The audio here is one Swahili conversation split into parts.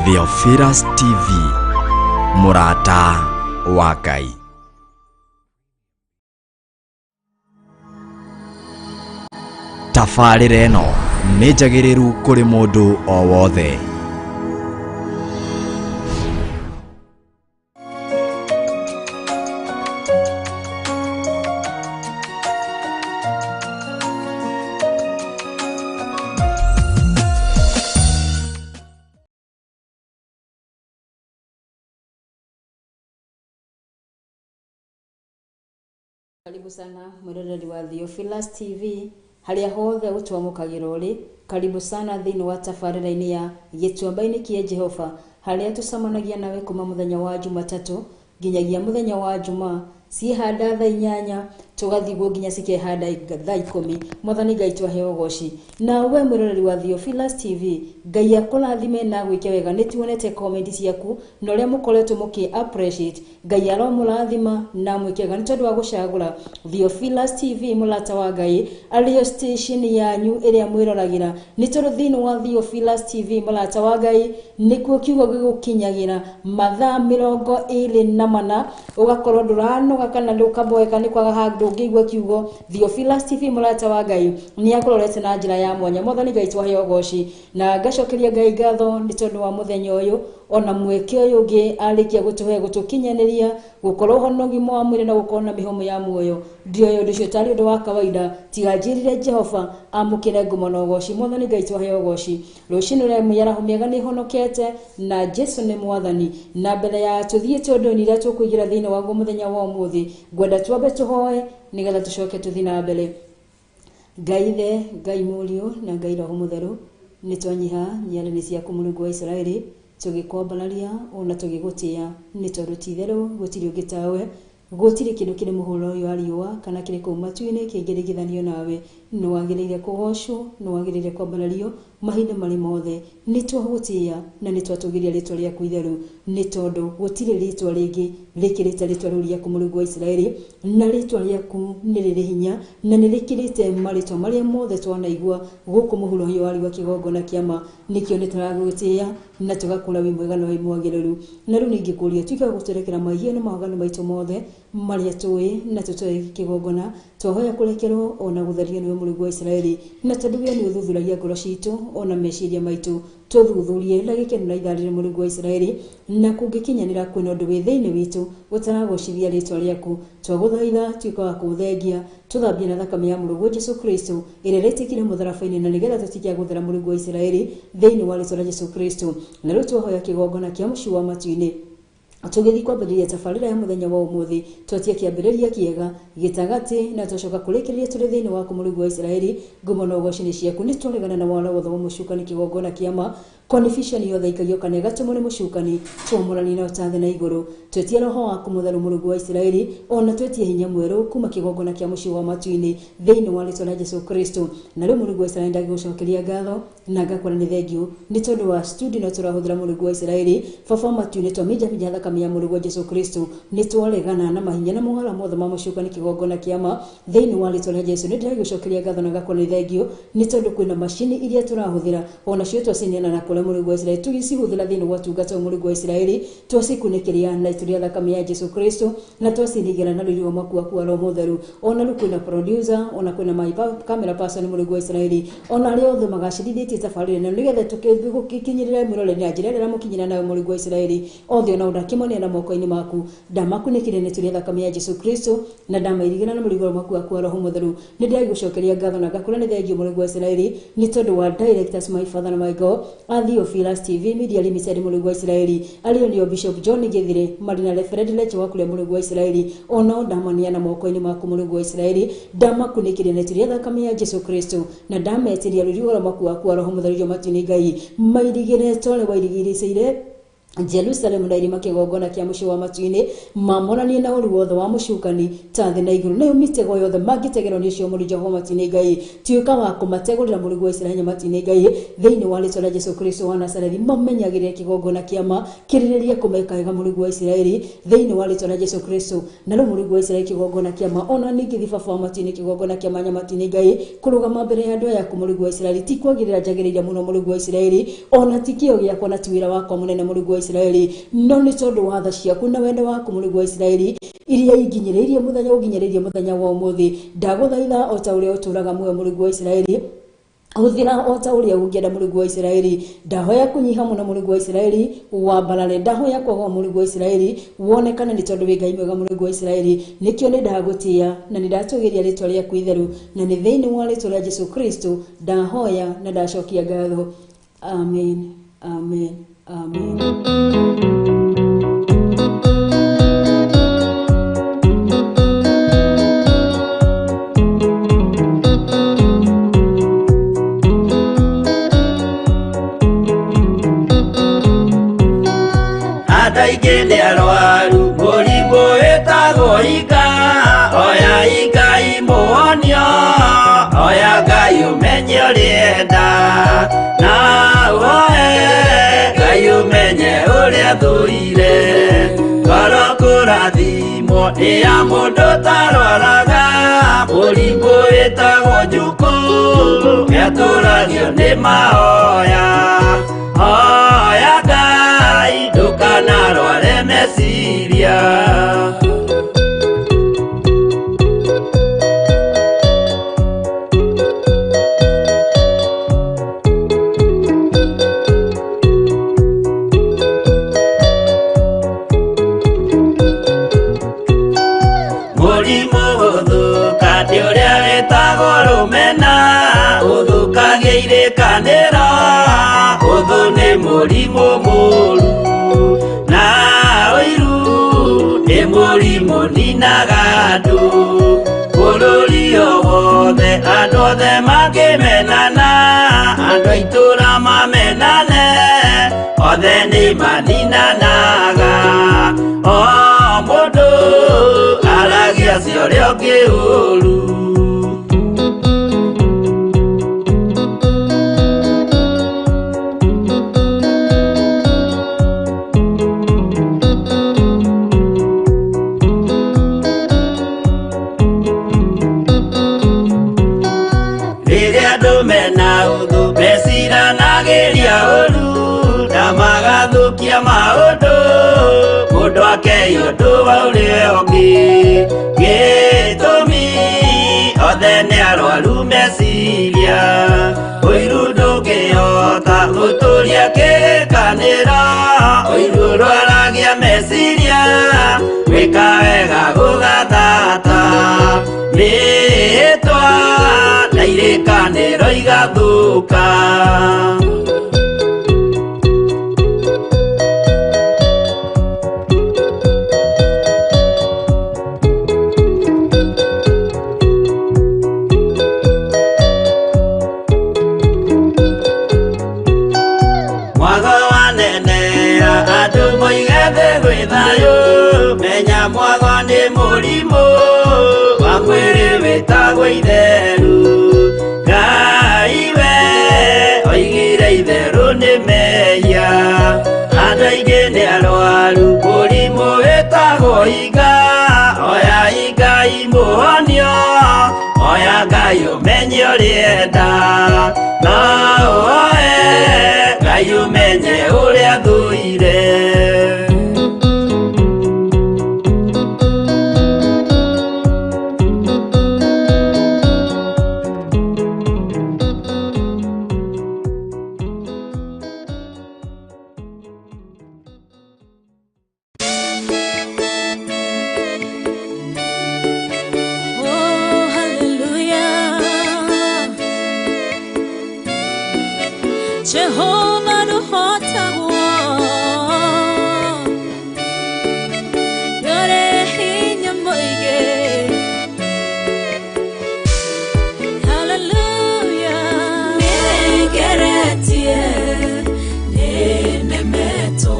Theophilus TV, Murata wa Ngai. Tabarĩra ĩno nĩ njagĩrĩru kũrĩ mũndũ o wothe. Karibu sana mwendelezaji wa Theophilus TV, haria hothe utwamukagĩra uri. Karibu sana thĩinĩ wa tabarĩra-inĩ ya gĩtuamba-inĩ kĩa Jehova, haria tucamanagia nawe kuma mũthenya wa Jumatatu nginyagia mũthenya wa Jumaa, ciĩhanda thaa 8 tugathigwo nginya cikehanda thaa 10. Mwathani Ngai twahe ũgooci. Na we mwendelezaji wa Theophilus TV, Ngai akũrathime na gwĩke wega. Nĩ tuonete comment ciaku na ũrĩa mũkoretwo mũkĩ appreciate. Ngai aromũrathima na mwĩkega nĩ tondũ wa gũcagũra Theophilus TV mũrata wa Ngai arĩ station yanyu ĩrĩa mwĩroragĩra. Nĩ tondũ thĩinĩ wa Theophilus TV mũrata wa Ngai nĩkuo kiugo gĩgũkinyagĩra mathaa 24 ũgakorwo ndũranoga kana ndũkaboeka nĩ kwaga handũ ũngĩigua kiugo. Theophilus TV mũrata wa Ngai nĩ akũrorete na njĩra ya mwanya. Mwathani Ngai twahe ũgooci na ngacokeria Ngai ngatho nĩ tondũ wa mũthenya ũyũ ona mweke ũyũ ũngĩ arĩkia gũtũkinyanĩria gũkorwo honogi mwa mwĩrĩ na gũkorwo na mĩhomo ya muoyo. Ndio ũndũ ũcio tarĩ ũndũ wa kawaida, tiga njĩrire Jehova amũkĩre ngumo na ũgooci. Mwathani Ngai twahe ũgooci. Rũciinĩ rũrĩa mĩaraho mĩega nĩ honokete na Jesu nĩ mwathani. Na mbere ya tũthiĩte ũndũ iria tũkũigĩra thĩinĩ wa mũthenya wa ũmũthĩ, ngwenda twambe tũhoe nĩgetha tũcoke tũthiĩ na mbere. Ngai Ithe, Ngai Mũriũ na Ngai Roho Mũtheru, nĩ twanyiha nyiarĩrĩ ciaku Mũrungu wa Isiraeli, tũgĩkwambararia ona tũgĩgũtĩĩa nĩ tondũ ti-itherũ gũtirĩ ũngĩ tawe. Gũtirĩ kĩndũ kĩrĩ mũhũra ũyũ wa riũa kana kĩrĩ kũu matu-inĩ kĩngĩringithanio nawe. Nĩ wagĩrĩire kũgocwo, nĩ wagĩrĩire kwambarario mahinda marĩ mothe. Nĩ twagũtĩĩa na nĩ twatũgĩria rĩtwa rĩaku itheru, nĩ tondũ gũtirĩ rĩtwa rĩngĩ rĩkĩrĩte rĩtwa rĩu rĩaku Mũrungu wa Isiraeli, na rĩtwa rĩaku nĩ rĩrĩ hinya na nĩ rĩkĩrĩte marĩtwa marĩa mothe twanaigua gũkũ mũhuro ũyũ wa riũa kĩgongona kĩama. Nĩkĩo nĩ tũragũtĩĩa na tũgakũra wĩ mwega na wĩ mwagĩrĩru. Na rĩu ningĩ kũria tuĩka gũtũrekera mahia na mawaganu maitũ mothe marĩa tũĩ na tũtoĩ kĩgongona, twahoya kũrekerwo ona gũtherio nĩwe Mũrungu wa Isiraeli. Na tondũ we nĩ ũthuthuragia ngoro citũ ona meciria maitũ, tũthuthurie na gĩkeno na itharĩre Mũrungu wa Isiraeli. Na kũngĩkinyanĩra kwĩna ũndũ wĩ thĩinĩ witũ ũtaragocithia rĩtwa rĩaku, twagũthaitha tuĩka wa kũũthengia, tũthambie na thakame ya Mũrungu Jesũ Kristo ĩrĩa ĩrĩtĩkire mũtharaba-inĩ, na nĩgetha tũtige gũthera Mũrungu wa Isiraeli thĩinĩ wa rĩtwa rĩa Jesũ Kristo. Na rĩu twahoya kĩgongona kĩa mũciĩ wa matu-inĩ, tũgĩthiĩ kwambĩrĩria tabarĩra ya mũthenya wa ũmũthĩ, twatia kĩambĩrĩria kĩega gĩtagatĩ na tũcoka kũrĩkĩrĩria tũrĩ thĩinĩ waku Mũrungu wa Isiraeli. Ngumo na ũgooci nĩ ciaku. Nĩ twaregana na wara wothe wa mũcukani kĩgongona kĩama, confusion yothe ikaigio kana ĩgatũmwo nĩ mũcukani, twamũrani na ũtathe na igũrũ. Twetie roho waku mũtheru Mũrungu wa Isiraeli, ona twetie hinya mwerũ kuma kĩgongona kĩa mũciĩ wa matu-inĩ thĩinĩ wa rĩtwa rĩa Jesũ Kristo. Na rĩu Mũrungu wa Isiraeli ndagĩgũcokeria ngatho na ngakwĩra nĩ thengiũ nĩ tondũ wa studio na tũrahũthĩra Mũrungu wa Isiraeli. Baba matu-inĩ twaminjaminja thakame ya Mũrungu wa Jesũ Kristo, nĩ twaregana na mahinya na mohara mothe ma mũcukani kĩgongona kĩama thĩinĩ wa rĩtwa rĩa Jesũ. Nĩ ndĩragĩgũcokeria ngatho na ngakwĩra nĩ thengiũ nĩ tondũ kwĩna macini iria tũrahũthĩra ona cio twacinĩana na kũrĩa Mũrungu wa Isiraeli, tũgĩcihũthĩra thĩinĩ wa ũtungata wa Mũrungu wa Isiraeli, twacikunĩkĩria na itũria thakame ya Jesũ Kristo, na twacinĩgĩra na rũrĩo maku waku wa Roho Mũtheru. Ona rĩu kwĩna producer, ona kwĩna my camera person Mũrungu wa Isiraeli, ona arĩa othe magacirithĩtie tabarĩra ĩno nĩgetha tũkinyĩrĩre mwĩroreri na njĩra ĩrĩa mũkinyĩra nayo Mũrungu wa Isiraeli. Othe ona ũndakĩmonia na moko-inĩ maku, ndamakunĩkĩria na itũria thakame ya Jesũ Kristo, na ndamairigĩra na mũrigo maku waku wa Roho Mũtheru. Nĩ ndĩragĩgũcokeria ngatho na ngakwĩra nĩ thengiũ Mũrungu wa Isiraeli nĩ tondũ wa directors, my father na my God, Theophilus TV Media Limited Mũrungu wa Isiraeli, arĩo nĩo Bishop John Gĩthire, Marina Reverend Leche wa kũrĩa Mũrungu wa Isiraeli. Ona ndamania na moko-inĩ maku Mũrungu wa Isiraeli, ndamakunĩkĩria na itũria thakame ya Jesũ Kristo, na ndametiria rũrigo maku waku wa Roho Mũtheru matu-inĩ Ngai mairigĩre tore wairigĩrĩcĩire Jerusalem na irima kigongona kia mucio wa matuini mamonanie na uru wothe wa mucukani tathi na iguru nayo mitego yothe magitegerwo ni cio muri Jehova matini Ngai tuika wa kumategurira Mũrungu wa Israeli matini Ngai thiini wa rĩĩtwa rĩa Jesu Kristo wa Nazareti mamenyagire kigongona kiama kiriririe kumeka wega Mũrungu wa Israeli thiini wa rĩĩtwa rĩa Jesu Kristo na no Mũrungu wa Israeli kigongona kiama ona ningi thibaba wa matini kigongona kiama nya matini Ngai kurugama mbere ya andu aya ku Mũrungu wa Israeli ti kwagirira njagiriria muno Mũrungu wa Israeli ona tikio giakwa na tiwira wakwa munene Mũrungu wa Israeli no ni tondu wa tha ciaku na wendo waku Mũrungu wa Israeli iria iginyiririe muthenya wa umuthi ndaguthaitha o ta uria uturaga muoyo Mũrungu wa Israeli uthira o ta uria ungienda Mũrungu wa Israeli ndahoya kunyiha muno Mũrungu wa Israeli wambarare ndahoya kwaga Mũrungu wa Israeli wonekane ni tondu wi Ngai mwega Mũrungu wa Israeli nikio ni ndagutia na ni ndatugiria rĩĩtwa rĩaku itheru na ni thiini wa rĩĩtwa rĩa Jesu Kristo ndahoya na ndacokia ngatho amen amen amen. Adaigende arwaru mũrimũ wĩtagwo ika oya Ngai muonio oya Ngai ũmenye ũrĩenda na woe Ngai ũmenye ũrĩa thũire ngoro kũrathimwo nĩ ya mũndũ tarwaraga mũrimũ wĩtagwo njukũ gĩatũragio nĩ mahoya oya Ngai ndũkanarware meciria mũrimũ ũthũkania ũrĩa wĩtagwo rũmena ũthũkagia irĩkanĩro ũthũ nĩ mũrimũ mũru na ũiru nĩ mũrimũ ninaga andũ bũrũri o wothe andũ othe mangĩmenana andũ a itũũra mamenane othe nĩ maninanaga o mũndũ aragia cio ũrĩa ũngĩ ũru magathũkia maũndũ mũndũ akeiyo ũndũ wa ũrĩa ũngĩ gĩtũmi othe nĩ arwaru meciria ũiru ndũngĩhota gũtũria kĩrĩkanĩro ũiru ũrwaragia meciria gwĩka wega gũgathata rĩĩtwa na irĩkanĩro igathũka menya mwago nĩ mũrimũ wa mwĩrĩ wĩtagwo itheru Ngai we oigire itherũ nĩ mehia andũ aingĩ nĩ arwaru mũrimũ wĩtagwo inga oya Ngai muonio oya Ngai ũmenye ũrĩenda na woe Ngai ũmenye ũrĩa thũire Jehovah no hota yore hinya moige hallelujah negeretie nenemeto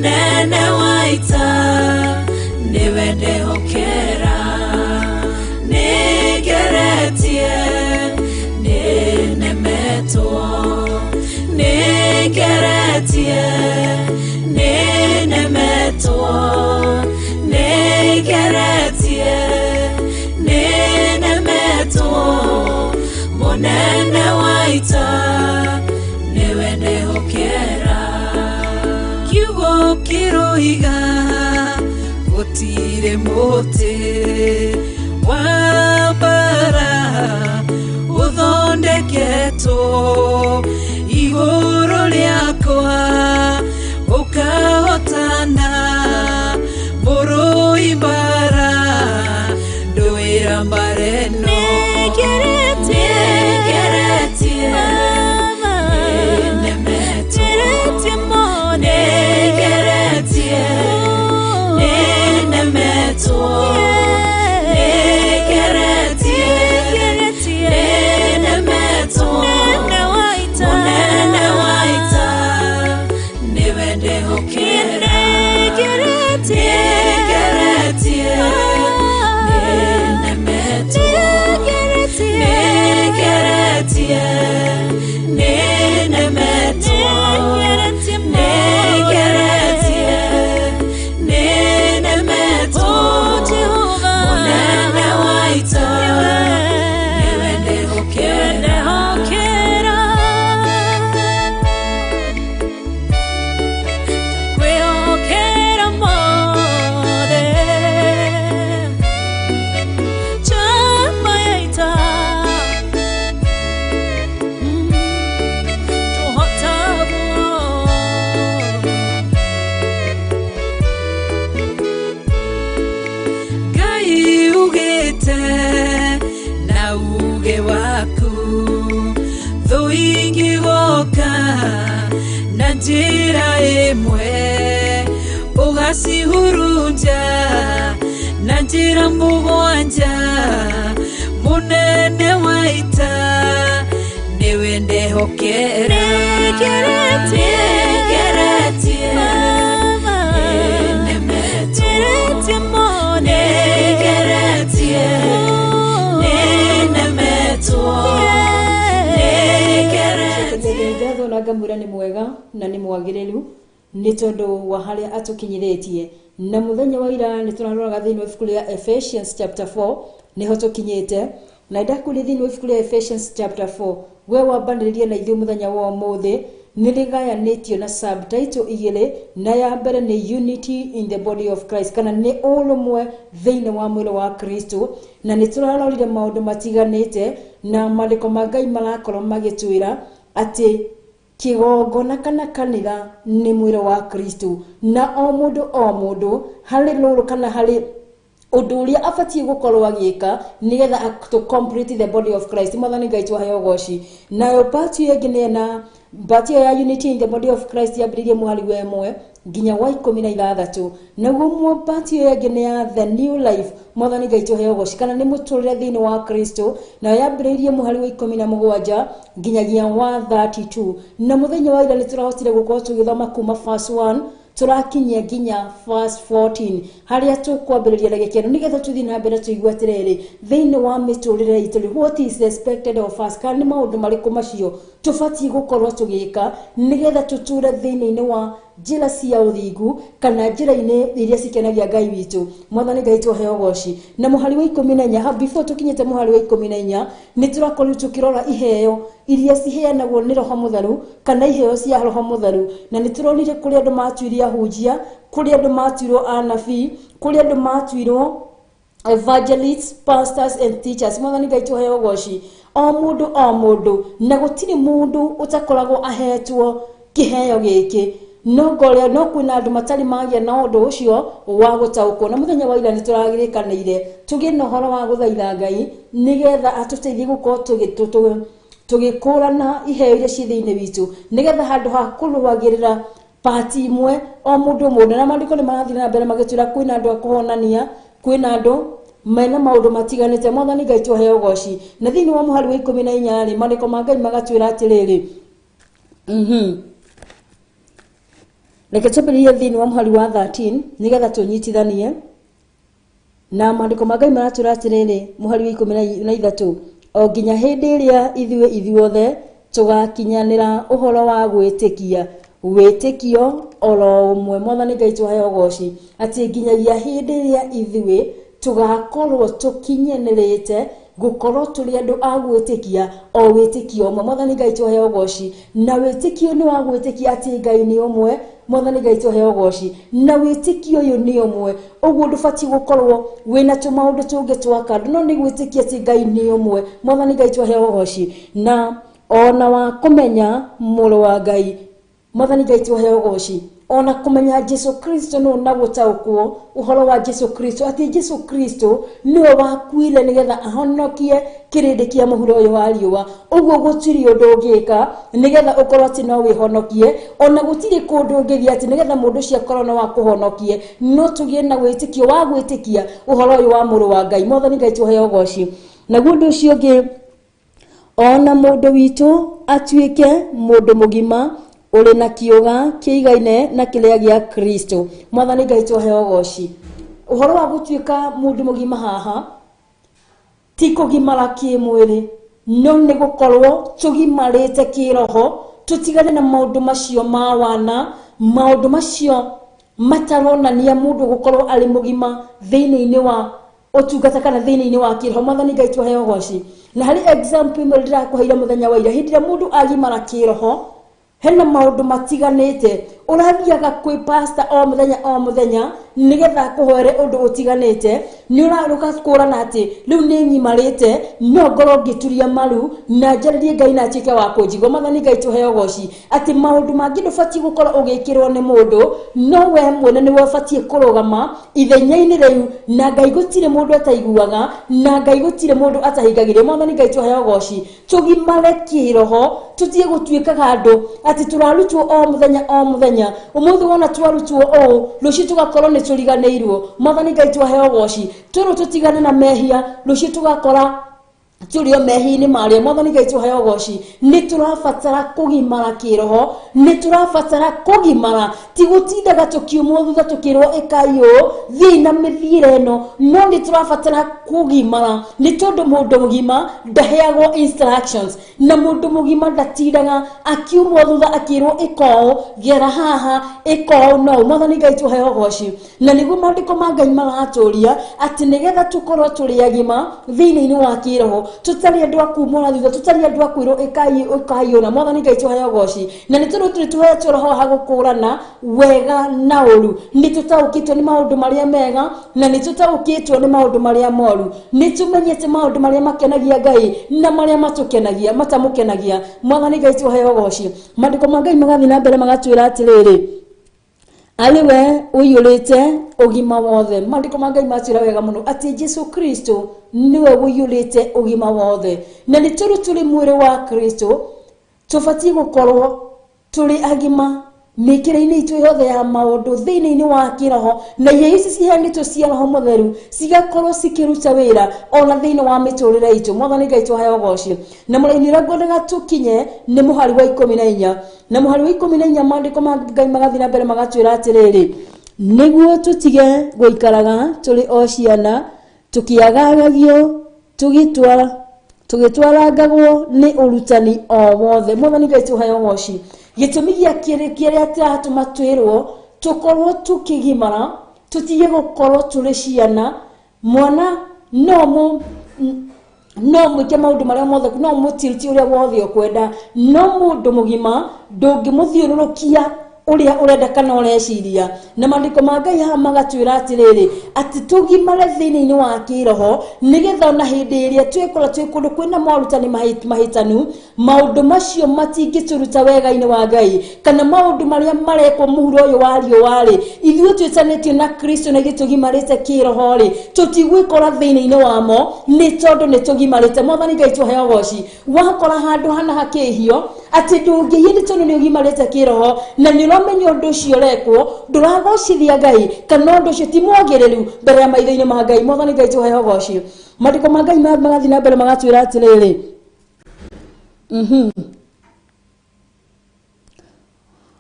munene waita niwe ndehokera nigeretie ninemetwo nigeretie ninemetwo nigeretie ninemetwo munene waita niwe ndehokera kiugo kiroiga gutire muti wa bara uthondeketwo iguru riakwa ukahotana muru ibara nduira mareno Najira emwe ugasihurunja Najira mugwanja munene waita niwe ndehokera Negeretie Negeretie mone Negeretie Nenemetwo Ngatho na ngamwira ni mwega na ni mwagiriru ni tondu wa haria atukinyiretie na muthenya wa ira ni turaroraga thiini wa ibuku ria Ephesians chapter 4 niho tukinyite na ndakuri thiini wa ibuku ria Ephesians chapter 4 we wambanirie na ithuĩ muthenya wa umuthi ni rigayanitio na subtitle igire na ya mbere ni unity in the body of Christ kana ni urumwe thiini wa mwĩrĩ wa Kristo na ni turarorire maundu matiganite na maandĩko ma Ngai marakorwo magĩtwĩra ati kigongona kana kanitha ni mwĩrĩ wa Kristo na o mundu harĩ rũrũ kana harĩ undu uria abatie gukorwo agĩka nigetha to complete the body of Christ mwathani Ngai twahe ugoci nayo part yengine na part ya unity in the body of Christ yambĩrĩrie mũhari wa 1 nginya wa 16 naguo mwa part yengine ya the new life mwathani Ngai twahe ugoci kana ni mũtũrĩre thĩinĩ wa Kristo na yambĩrĩrie mũhari wa 17 nginyagia wa 32 na mũthenya wa ira nĩ tũrahotire gũkorwo tũgĩthoma kuma verse 1 turakinyia nginya verse 14 haria tukwambĩrĩria na gĩkeno nigetha tuthi na mbere tuigua atĩrĩrĩ thĩinĩ wa mĩtũrĩre itũ what is expected of us kana nĩ maũndũ marĩkũ macio tũbatie gũkorwo tũgĩka nigetha tũtũre thĩinĩ wa njĩra cia ũthingu kana njĩra-inĩ iria cikenagia Ngai witũ mwathani Ngai twahe ugoci na mũhari wa 14 before tukinyite mũhari wa 14 nĩ tũrakorwo tukirora iheo iria ciheanagwo nĩ Roho Mũtheru kana iheo cia Roho Mũtheru na nĩ tũronire kũrĩ andũ matuiria hunjia kũrĩ andũ matuirwo anabii kũrĩ andũ matuirwo evangelists pastors and teachers mwathani Ngai twahe ugoci o mundu na gũtirĩ mundu utakoragwo ahetwo kiheo gĩkĩ no gore no kwina andu matari magia na undu ucio wa gutaukwo na muthenya wa ira ni turagirikanire tugie na horo wa guthaitha Ngai nigetha atuteithie gukorwo tugikũrana iheo iria ci thiini witu nigetha handu ha kũrũagĩrĩra party imwe o mundu na maandiko ni marathira na mbere magĩtwĩra kwina andu akuhonania kwina andu mena maundu matiganite mwathani Ngai twahe ugoci na thiini wa muhari wa 14 ri maandiko ma Ngai magatwĩra atĩrĩrĩ Reke tũambĩrĩrie thĩinĩ wa mũhari wa 13 nĩgetha tũnyitithanie. Na maandĩko ma Ngai maratwĩra atĩrĩrĩ, mũhari wa 13, o nginya hĩndĩ ĩrĩa ithuothe tũgakinyanĩra ũhoro wa gwĩtĩkia, wĩtĩkio oro ũmwe. Mwathani Ngai tũheo goci atĩ nginyagia hĩndĩ ĩrĩa ithuĩ tũgakorwo tũkinyanĩrĩte gũkorwo tũrĩ andũ a gwĩtĩkia o wĩtĩkio ũmwe. Mwathani Ngai tũheo goci, na wĩtĩkio nĩ wa gwĩtĩkia atĩ Ngai nĩ ũmwe. Mwathani Ngai tũheo goci, na wĩtĩkio ũyũ nĩ ũmwe. Ũguo ndũbatiĩ gũkorwo wĩna tũmaũndũ tũngĩ twa kando, no nĩ gwĩtĩkia atĩ Ngai nĩ ũmwe. Mwathani Ngai tũheo goci, na ona wa kũmenya mũrũ wa Ngai. Mwathani Ngai tũheo goci, ona kũmenya Jesu Kristo no na gũtaũkwo ũhoro wa Jesu Kristo atĩ Jesu Kristo nĩwe wakuire nĩgetha ahonokie kĩrĩndĩ kĩa mũhuro ũyũ wa riũa. Ũguo gũtirĩ ũndũ ũngĩka nĩgetha ũkorwo atĩ no wĩhonokie, ona gũtirĩ kũndũ ũngĩthiĩ atĩ nĩgetha mũndũ ũcio akorwo no wakũhonokie. No tũgĩe na wĩtĩkio wa gwĩtĩkia ũhoro ũyũ wa mũrũ wa Ngai. Mwathani Ngai tũheo goci. Naguo ũndũ ũcio ũngĩ, ona mũndũ witũ atuĩke mũndũ mũgima uri na kiuga kiigaine na kĩrĩa gĩa Kristo. Mwathani Ngai tũheo goci. Ũhoro wa gũtuĩka mũndũ mũgima haha ti kũgimara kĩmwĩrĩ, no nĩ gũkorwo tũgimarĩte kĩroho, tũtigane na maũndũ macio ma wana, maũndũ macio mataronania mũndũ gũkorwo arĩ mũgima thĩinĩ wa ũtungata kana thĩinĩ wa kĩroho. Mwathani Ngai tũheo goci. Na harĩ example ĩmwe ndĩrakũheire mũthenya wa ira, hĩndĩ ĩrĩa mũndũ agimara kĩroho, hena maũndũ matiganĩte. Ũrathiaga kwĩ pastor o mũthenya nĩgetha akũhoere ũndũ ũtiganĩte. Nĩ ũraruka kũrana atĩ rĩu nĩ nyimarĩte, no ngorwo ngĩturia maru na njarĩrie Ngai na atuĩke wa kũnjigua. Mwathani Ngai tũheo goci atĩ maũndũ mangĩ ndũbatiĩ gũkorwo ũgĩkĩrwo nĩ mũndũ, no we mwene nĩwe ũbatiĩ kũrũgama ithenya-inĩ rĩu, na Ngai gũtirĩ mũndũ ataiguaga, na Ngai gũtirĩ mũndũ atahingagĩria. Mwathani Ngai tũheo goci. Tũgimare kĩroho, tũtige gũtuĩkaga andũ atĩ tũrarutwo o mũthenya. Ũmũthĩ wona twarutwo ũũ, rũciũ tũgakorwo nĩ tũriganĩirwo. Mwathani Ngai tũheo goci. Tũrũ tũtigane na mehia, rũciũ tũgakora tũrĩ o mehi-inĩ marĩa. Mwathani Ngai tũheo goci. Nĩ tũrabatara kũgimara kĩroho, nĩ tũrabatara kũgimara, ti gũtindaga tũkiumwo thutha tũkĩrwo ĩkai ũũ, thiĩ na mĩthiĩre ĩno, no nĩ tũrabatara kũgimara, nĩ tondũ mũndũ mũgima ndaheagwo instructions, na mũndũ mũgima ndatindaga akiumwo thutha akĩrwo ĩka ũũ, gera haha, ĩka ũũ no. Mwathani Ngai tũheo goci. Na nĩguo maandĩko ma Ngai maratũria atĩ nĩgetha tũkorwo tũrĩ agima thĩinĩ wa kĩroho, tũtarĩ andũ a kumũra thutha, tũtarĩ andũ a kwĩrwo ĩkai ũna. Mwathani Ngai tũheo goci. Na nĩ tondũ tũhetwo roho wa gũkũrana wega na ũru, nĩ tũtaũkĩtwo nĩ maũndũ marĩa mega na nĩ tũtaũkĩtwo nĩ maũndũ marĩa moru. Nĩ tũmenyete maũndũ marĩa makenagia Ngai na marĩa matamũkenagia. Mwathani Ngai tũheo goci. Maandĩko ma Ngai magathiĩ na mbere magatwĩra atĩrĩrĩ, arĩ we ũiyũrĩte ũgima wothe. Maandĩko ma Ngai matwĩra wega mũno atĩ Jesu Kristo niwe ũiyũrĩte ũgima wothe, na nĩ tũrĩ mwĩrĩ wa Kristo tũbatiĩ gũkorwo tũrĩ agima mĩkĩre-inĩ itũ yothe ya maũndũ thĩinĩ wa kĩroho, na irio ici ciheanĩtwo cia Roho Mũtheru cigakorwo cikĩruta wĩra ona thĩinĩ wa mĩtũrĩre itũ. Mwathani Ngai tũheo goci. Na mũraini ũrĩa ngwendaga tũkinye nĩ mũhari wa 14, na mũhari wa 14 maandĩko ma Ngai magathiĩ na mbere magatwĩra atĩrĩrĩ, nĩguo tũtige gũikaraga tũrĩ o ciana tũkĩagagagio tũgĩtwarangagwo nĩ ũrutani o wothe. Mwathani Ngai tũheo goci. Gĩtũmi gĩa kĩrĩa kĩratũma twĩrwo tũkorwo tũkĩgimara, tũtige gũkorwo tũrĩ ciana. Mwana no mwĩke maũndũ marĩa mothe, no mũtiriti ũrĩa wothe ũkwenda, no mũndũ mũgima ndũngĩmũthiũrũrũkia ũrĩa ũrenda kana ũreciria. Na maandĩko ma Ngai haha magatwĩra atĩrĩrĩ atĩ tũgimare thĩinĩ wa kĩroho, nĩgetha ona hĩndĩ ĩrĩa twĩkora twĩ kũndũ kwĩna morutani mahĩtanu, maũndũ macio matingĩtũruta wega-inĩ wa Ngai, kana maũndũ marĩa marekwo mũhuro ũyũ wa riũa-rĩ, ithuĩ twĩtanĩtio na Kristo na gĩtũgimarĩte kĩroho-rĩ, tũtigwĩkora thĩinĩ wamo nĩ tondũ nĩ tũgimarĩte. Mwathani Ngai tũheo goci. Wakora handũ hana hakĩhio atĩ ndũngĩhie nĩ tondũ nĩ ũgimarĩte kĩroho, na nĩ ũramenya ũndũ ũcio ũrekwo, ndũragocithia Ngai kana ũndũ ũcio ti mwagĩrĩru mbere ya maitho-inĩ ma Ngai. Mwathani Ngai tũheo goci. Maandĩko ma Ngai magathiĩ na mbere magatwĩra atĩrĩrĩ,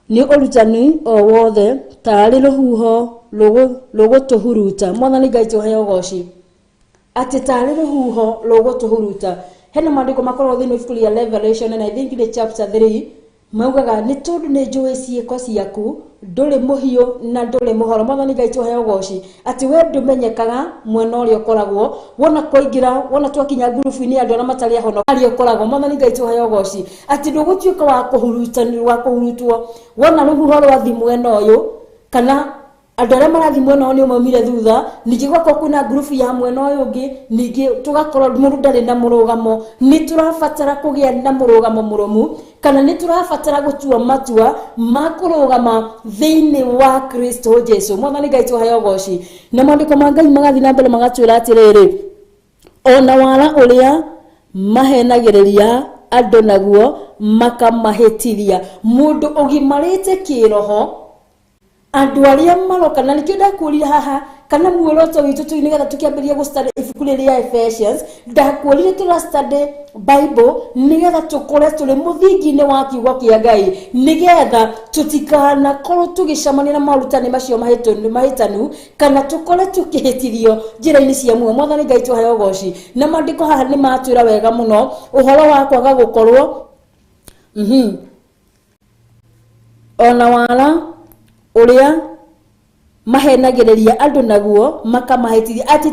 ni urutani o wothe tari ruhuho logo tuhuruta mwathani Ngai tuheo goci ati tari ruhuho logo tuhuruta. Hena maandiko makorwo thini ibuku ria Revelation and I think the chapter 3 maugaga ni tondu ni njui ciiko ciaku nduri muhio na nduri muhoro. Mwathani Ngai tuheo goci ati we ndumenyekaga mwena uria ukoragwo wona kuingira wona twakinya ngurubu-ini andu ara matari ahono ari ukoragwo. Mwathani Ngai tuheo goci ati ndugutuika wa kuhurutwo wona ruhuho rwathi mwena uyu kana andu ara marathi mwena uyu maumire thutha ningi gwako kuna ngurubu ya mwena uyu ungi ningi tugakorwo mundu ndari na murugamo. Ni turabatara kugia na murugamo murumu kana ni turabatara gutua matua makurugama thiini wa Kristo Jesu. Mwathani Ngai tuheo goci na maandiko ma Ngai magathi na mbere magatwira atiriri ona wala uria mahenagiriria andu naguo makamahitiria mundu ugimarite kiroho andu aria maroka na nikio ndakurire haha kana muoroto witu tu nigetha tukiambiria gu study ibuku ria Ephesians ndakurire tu study Bible nigetha tukore tuli muthingi-ini wa kiugo kia Ngai nigetha tutikana korwo tugicamania na marutani macio mahitanu kana tukore tukihitirio njira-ini cia muoyo. Mwathani Ngai tuheo goci na maandiko haha ni matwira wega muno uhoro wa kwaga gukorwo ona wala uria mahenagiriria andu naguo makamahitiria ati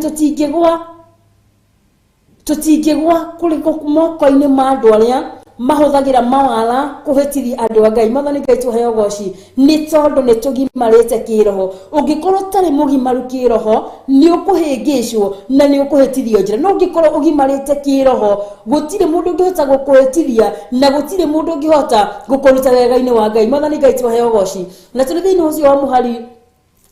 tutingigwa kuri moko-ini ma andu aria mahuthagira mawala kuhitiria andu a Ngai. Mwathani Ngai tuheo goci ni tondu ni tugimarite kiroho. Ungikorwo tari mugimaru kiroho ni ukuhingicwo na ni ukuhitirio njira. No ungikorwo ugimarite kiroho gutire mundu ngihota gukuhitiria na gutire mundu ngihota gukuruta wega-ini wa Ngai. Mwathani Ngai tuheo goci na tuli thiini ucio wa muhari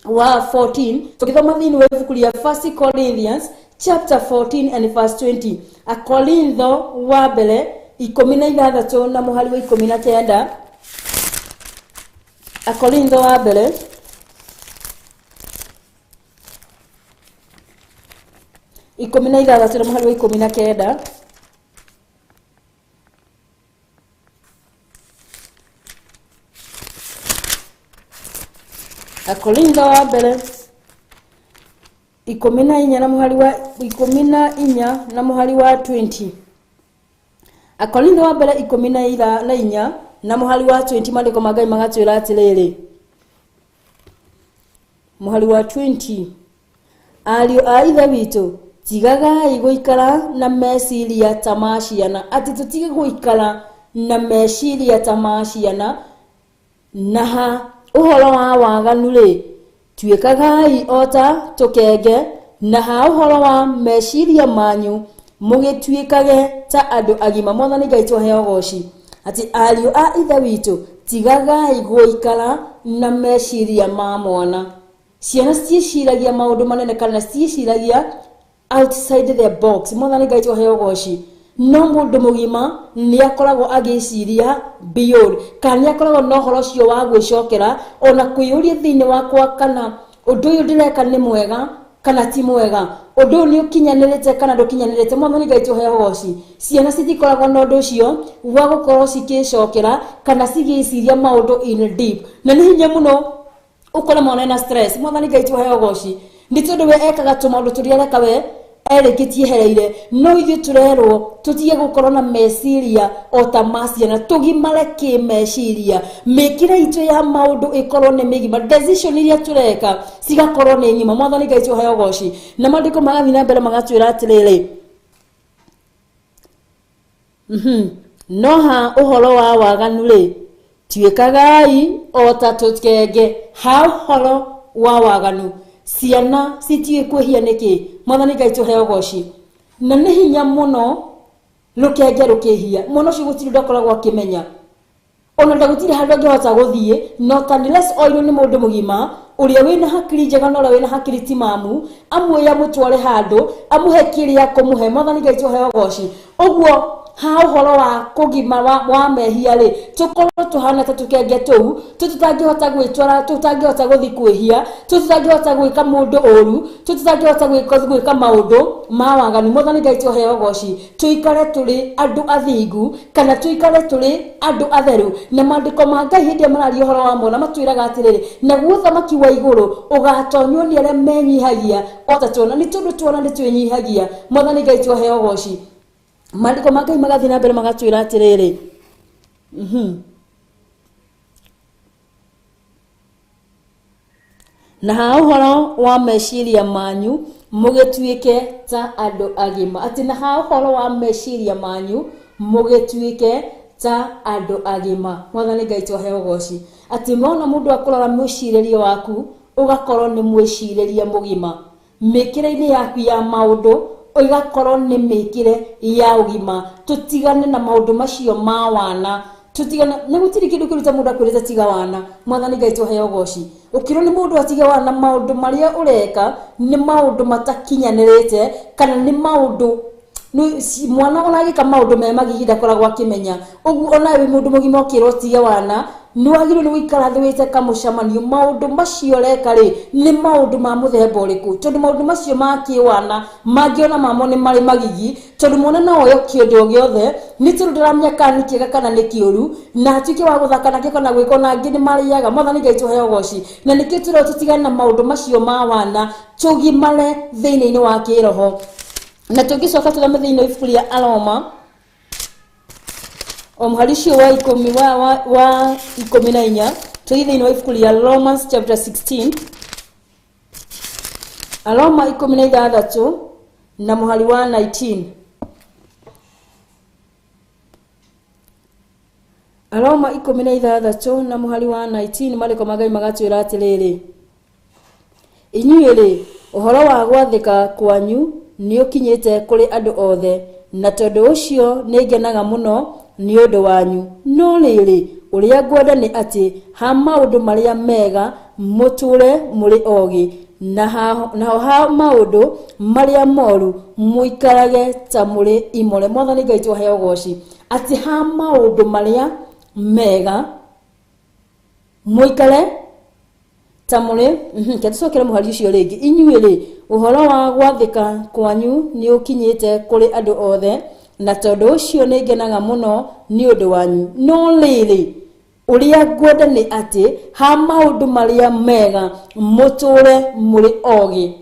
wa 14 tukithoma thiini wa ibuku ria 1 Corinthians chapter 14 and verse 20. Akorintho wa mbere 16 na muhari wa 19. Akorintho wa mbere ikumi na ithathatũ na muhari wa 19. Akorintho wa mbere 14 na muhari wa 14 na muhari wa 20. Akorintho wa mbere 14 na muhari wa 20 maandiko ma Ngai magatwira atiriri muhari wa 20 ariũ a ithe witũ tigagai guikara na meciria ta ma ciana. Ati tutige guikara na meciria ta ma ciana na ha uhoro wa waganu ri tuikagai ota tukenge na ha uhoro wa meciria manyu mugituikage ta andu agima. Mwathani Ngai tuheo goci ati ariũ a ithe witũ tigagai guikara na meciria ma mwana. Ciana cieciragia maundu manene kana cieciragia outside the box. Mwathani Ngai tuheo goci no mundu mugima ni akoragwo agiciria beyond kana ni akoragwo no horo cio wa gwicokera ona kwiyuria thiini wakwa kana undu uyu ndireka ni mwega kana ti mwega, undu ni ukinyanirite kana ndukinyanirite. Mwathani Ngai tuheo goci ciana citikoragwo na undu ucio wa gukorwo cikicokera kana cigiciria maundu in deep na ni hinya muno ukora mwana na stress. Mwathani Ngai tuheo goci ni tondu we ekaga tumaundu turia reka we ereketie hereire no ithu turerwo tutige gukorwo na meciria otamacia na tugimare ki meciria mikire itu ya maundu ikorwo ni migima decision iria tureka cigakorwo ni ngima. Mwathani Ngai tuheo goci na maandiko magathi na mbere magatwira atiriri no ha uhoro wa waganu ri tuikagai ota tukenge ha uhoro wa waganu ciana citie kwihia niki. Mwathani Ngai tuheo goci na ni hinya muno rukenge rukihia muno cio gutiri ndokoragwo akimenya ona ndagutire handu angihota guthie not unless oiro ni mundu mugima uria wina hakiri njega na uria wina hakiri timamu amwe ya mutware handu amuhe kiria kumuhe. Mwathani Ngai tuheo goci uguo ha uhoro wa kugima wa mehia ri tukorwo tuhana ta tukenge tuu tutangihota gwitwara tutangihota guthi kwihia tutangihota gwika mundu oru tutangihota gwika maundu ma waganu Mwathani Ngai tuheo goci tuikare turi andu athingu kana tuikare turi andu atheru na mandiko ma Ngai hindi marari uhoro wa mona matwiraga atiriri na guthamaki wa iguru ugatonywo ni aria menyihagia otatona ni tundu tuona ni twinyihagia Mwathani Ngai tuheo goci mandiko ma Ngai magathi na mbere magatwira atiriri na ha uhoro wa meciria manyu mugituike ta andu agima ati na ha uhoro wa meciria manyu mugituike ta andu agima Mwathani Ngai tuheo goci ati mona mundu akurora mwiciriria waku ugakorwo ni mwiciriria mugima mikire-ini yaku ya maundu igakorwo ni mikire ya ugima tutigane na maundu macio ma wana tutigana na gutiri kindu kiruta mundu akwirite tiga wana Mwathani Ngai tuheo goci ukiro ni mundu atiga wana maundu maria ureka ni maundu matakinyanirite kana ni maundu mwana onagika maundu me magihinda koragwo akimenya ugu ona we mundu mugima ukiro tiga wana ni wagiro ni wikara thiwite kamucamanio maundu macio reka ri ni maundu ma muthemba uriku tondu maundu macio ma kiwana mangiona mamo ni mari magigi tondu mwana na oyo kiondo giothe ni tondu ndaramenya kana ni kiega kana ni kiuru na atike wa guthaka na kiko na gwiko na ngi ni mariaga Mwathani Ngai tuheo goci na nikio turo tutigana na maundu macio ma wana tugimare thiini-ini wa kiroho na tugicoka tuthame thiini ibuku ria Aroma omhalisho wa 14 tuithiini wa ibuku ria Romans chapter 16 Aroma 16 na muhali wa 19 Aroma 16 na muhali wa 19 mariko magai magatwira atiriri inyuĩ uhoro wa gwathika kwanyu ni ukinyite kuri andu othe na tondu ucio ni ngenaga muno ni undu wanyu no riri uria ngwenda ni ati ha maundu maria mega muture muri ogi na ha maundu maria moru muikarage ta muri imore Mwathani Ngai tuheo goci ati ha maundu maria mega muikare tamure ketusokere muhari ucio ringi inyuĩ uhoro wa gwathika kwanyu ni ukinyite kuri andu othe na tondu ucio ni ngenaga muno ni undu wanyu no riri uria ngwenda ni ati ha maundu maria mega muture muri ogi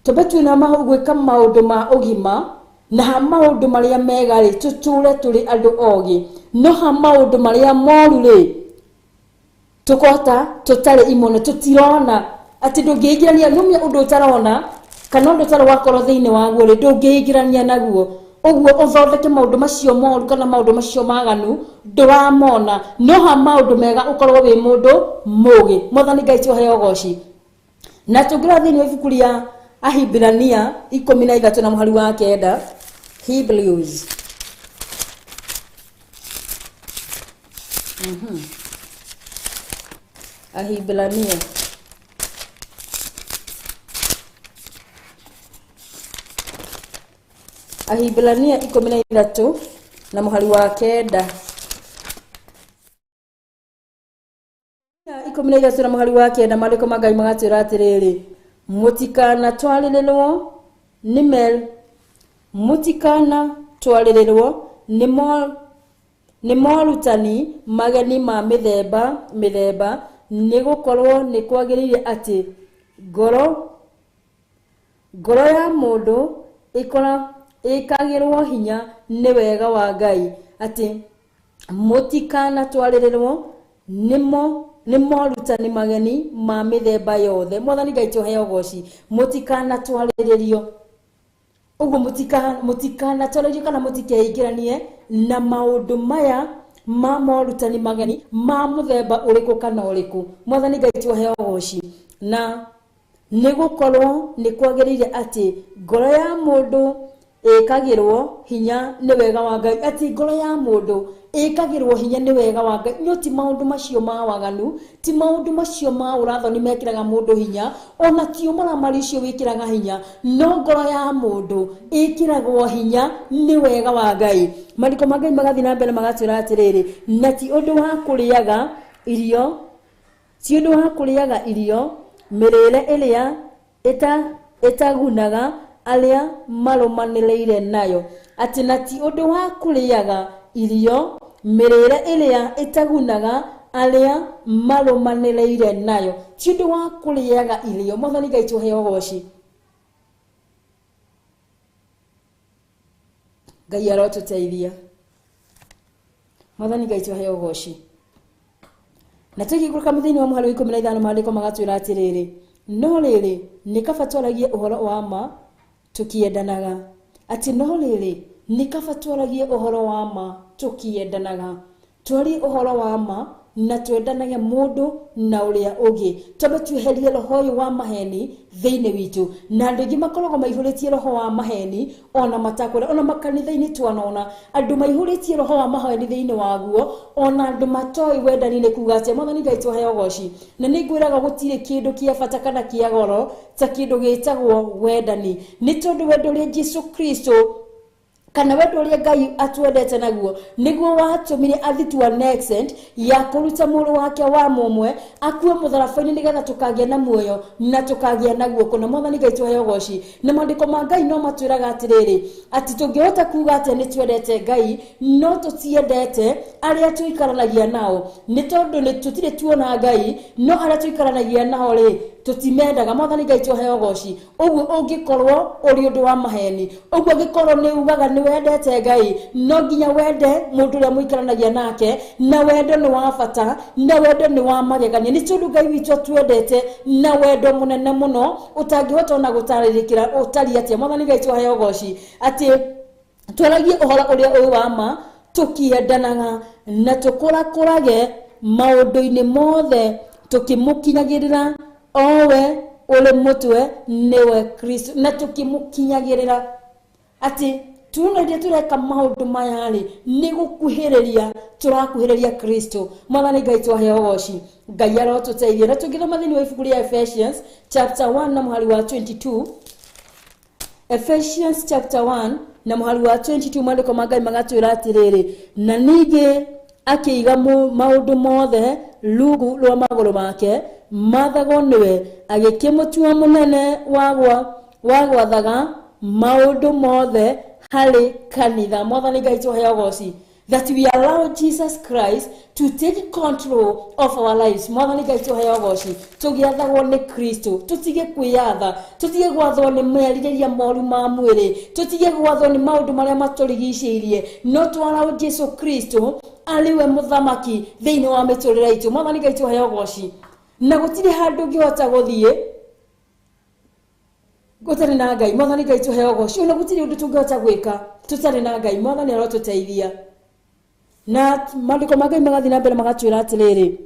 tobetu na gwika maundu ma ugima na ha maundu maria mega ri tuture turi andu ogi no ha maundu maria moru ri tukota tutare imono tutirona ati ndungigirania numia undu utarona kana undu utara wakoro thiini waguo ri ndungigirania naguo uguo uthondeke maundu macio moru kana maundu macio maganu nduramona no ha maundu mega ukorwo wi mundu mugi Mwathani Ngai tuheo goci na tungira thiini wa ibuku ria Ahibirania 13 na muhari wa 9 Hebrews Ahibirania Ahibirania 13 na muhari wa 9 13 na muhari wa 9 mariko magai magatira atiriri mutikana twalirirwo ni morutani mageni ma mithemba ni gukorwo ni kwagirire ati ngoro ya mundu ikagirwo hinya ni wega wa Ngai ati mutikana twalirirwo ni morutani mageni ma mithemba yothe Mwathani Ngai tuheo goci mutikana twaliririo ugu mutikana twalirio kana mutikeingiranie na maundu maya ma morutani mageni ma muthemba uriku kana uriku Mwathani Ngai tuheo goci na ni gukorwo ni kwagirire ati ngoro ya mundu ikagirwo hinya ni wega wa Ngai. Ati ngoro ya mundu ikagirwo hinya ni wega wa Ngai. No ti maundu macio ma waganu, ti maundu macio ma urathoni mekiraga mundu hinya, ona ti umara maricio wikiraga hinya, no ngoro ya mundu ikiragwo hinya ni wega wa Ngai. Mariko ma Ngai magathi na mbere magatwira atiriri, na ti undu wa kuriaga irio, ti undu wa kuriaga irio mirire iria itagunaga alia marumaniriire nayo. Ati na ti undu wa kuriaga irio mirire iria itagunaga alia marumaniriire nayo, ti undu wa kuriaga irio. Mwathani Ngai tuheo goci. Ngai arotuteithia. Mwathani Ngai tuheo goci. Na tukiguruka muthini wa muhari 15 maandiko magatwira atiriri, no riri nikabatwaragie uhoro wa ma tukiendanaga. Ati no riri nikabatwaragie uhoro wa ma tukiendanaga. Twari uhoro wa ma na twendanage mundu na uria ungi, tondu tweherie roho uyu wa maheni thiini witu. Na andu makoragwo maihuritie roho wa maheni ona matakore, ona makanitha-ini twanona andu maihuritie roho wa maheni thiini waguo, ona andu matoi wendani ni kuga atia. Mwathani Ngai tuheo goci. Na ningwiraga gutire kindu kia bata kana kia goro ta kindu gitagwo wendani, ni tondu wendo ria Jesu Kristo kana wendo uria Ngai atwendete naguo niguo watumire athitwa nexent ya kuruta muru wake wa mumwe akue mutharafa-ini nigetha tukagia na muoyo na tukagia naguo. Kuna Mwathani Ngai tuheo goci. Na maandiko ma Ngai no matwiraga atiriri, ati tungihota kuga ati ni twendete Ngai no tutiendete aria tuikaranagia nao, ni tondu ni tutire tuona Ngai no aria tuikaranagia nao ri tutimendaga. Mwathani Ngai tuheo goci. Uguo ungikorwo uri undu wa maheni, uguo ungikorwo ni ugaga ni wendete Ngai, no nginya wende mundu uria muikaranagia nake, na wendo ni wa bata, na wendo ni wa magegania. Ni tondu Ngai witu atwendete na wendo munene muno utangihota ona gutaririkira utari atia. Mwathani Ngai tuheo goci. Ati twaragie uhoro uria uyu wa ma tukiendanaga na tukurakurage maundu-ini mothe tukimukinyagirira owe ule mutwe niwe Kristo, na tukimukinyagirira. Ati tunaidia tureka maundu maya ri ni gukuhiriria, turakuhiriria Kristo. Mwathani Ngai tuheo goci. Ngai arotuteithia. Na tungithoma thini wa ibuku ria Ephesians chapter 1 na muhari wa 22. Ephesians chapter 1 na muhari wa 22 maandiko ma Ngai magatwira atiriri, na ningi akiiga maundu mothe rungu rwa maguru make mathago niwe agikimutua munene wagwathaga maundu mothe hari kanitha. Mwathani Ngai tuheo goci. That we allow Jesus Christ to take control of our lives. Mwathani Ngai tuheo goci. Tugiathagwo ni Kristo, tutige kwiyatha, tutige gwathwo ni meririria moru ma mwiri, tutige gwathwo ni maundu maria maturigiciirie, no to allow Jesus Kristo aliwe muthamaki thiini wa miturire itu. Mwathani Ngai tuheo goci. Na gutire handu ngihota guthie gutari na Ngai. Mwathani Ngai tuheo goci. Ona gutire undu tungihota gwika tutari na Ngai. Mwathani arotuteithia. Na maandiko ma Ngai magathi na mbere magatwira atiriri,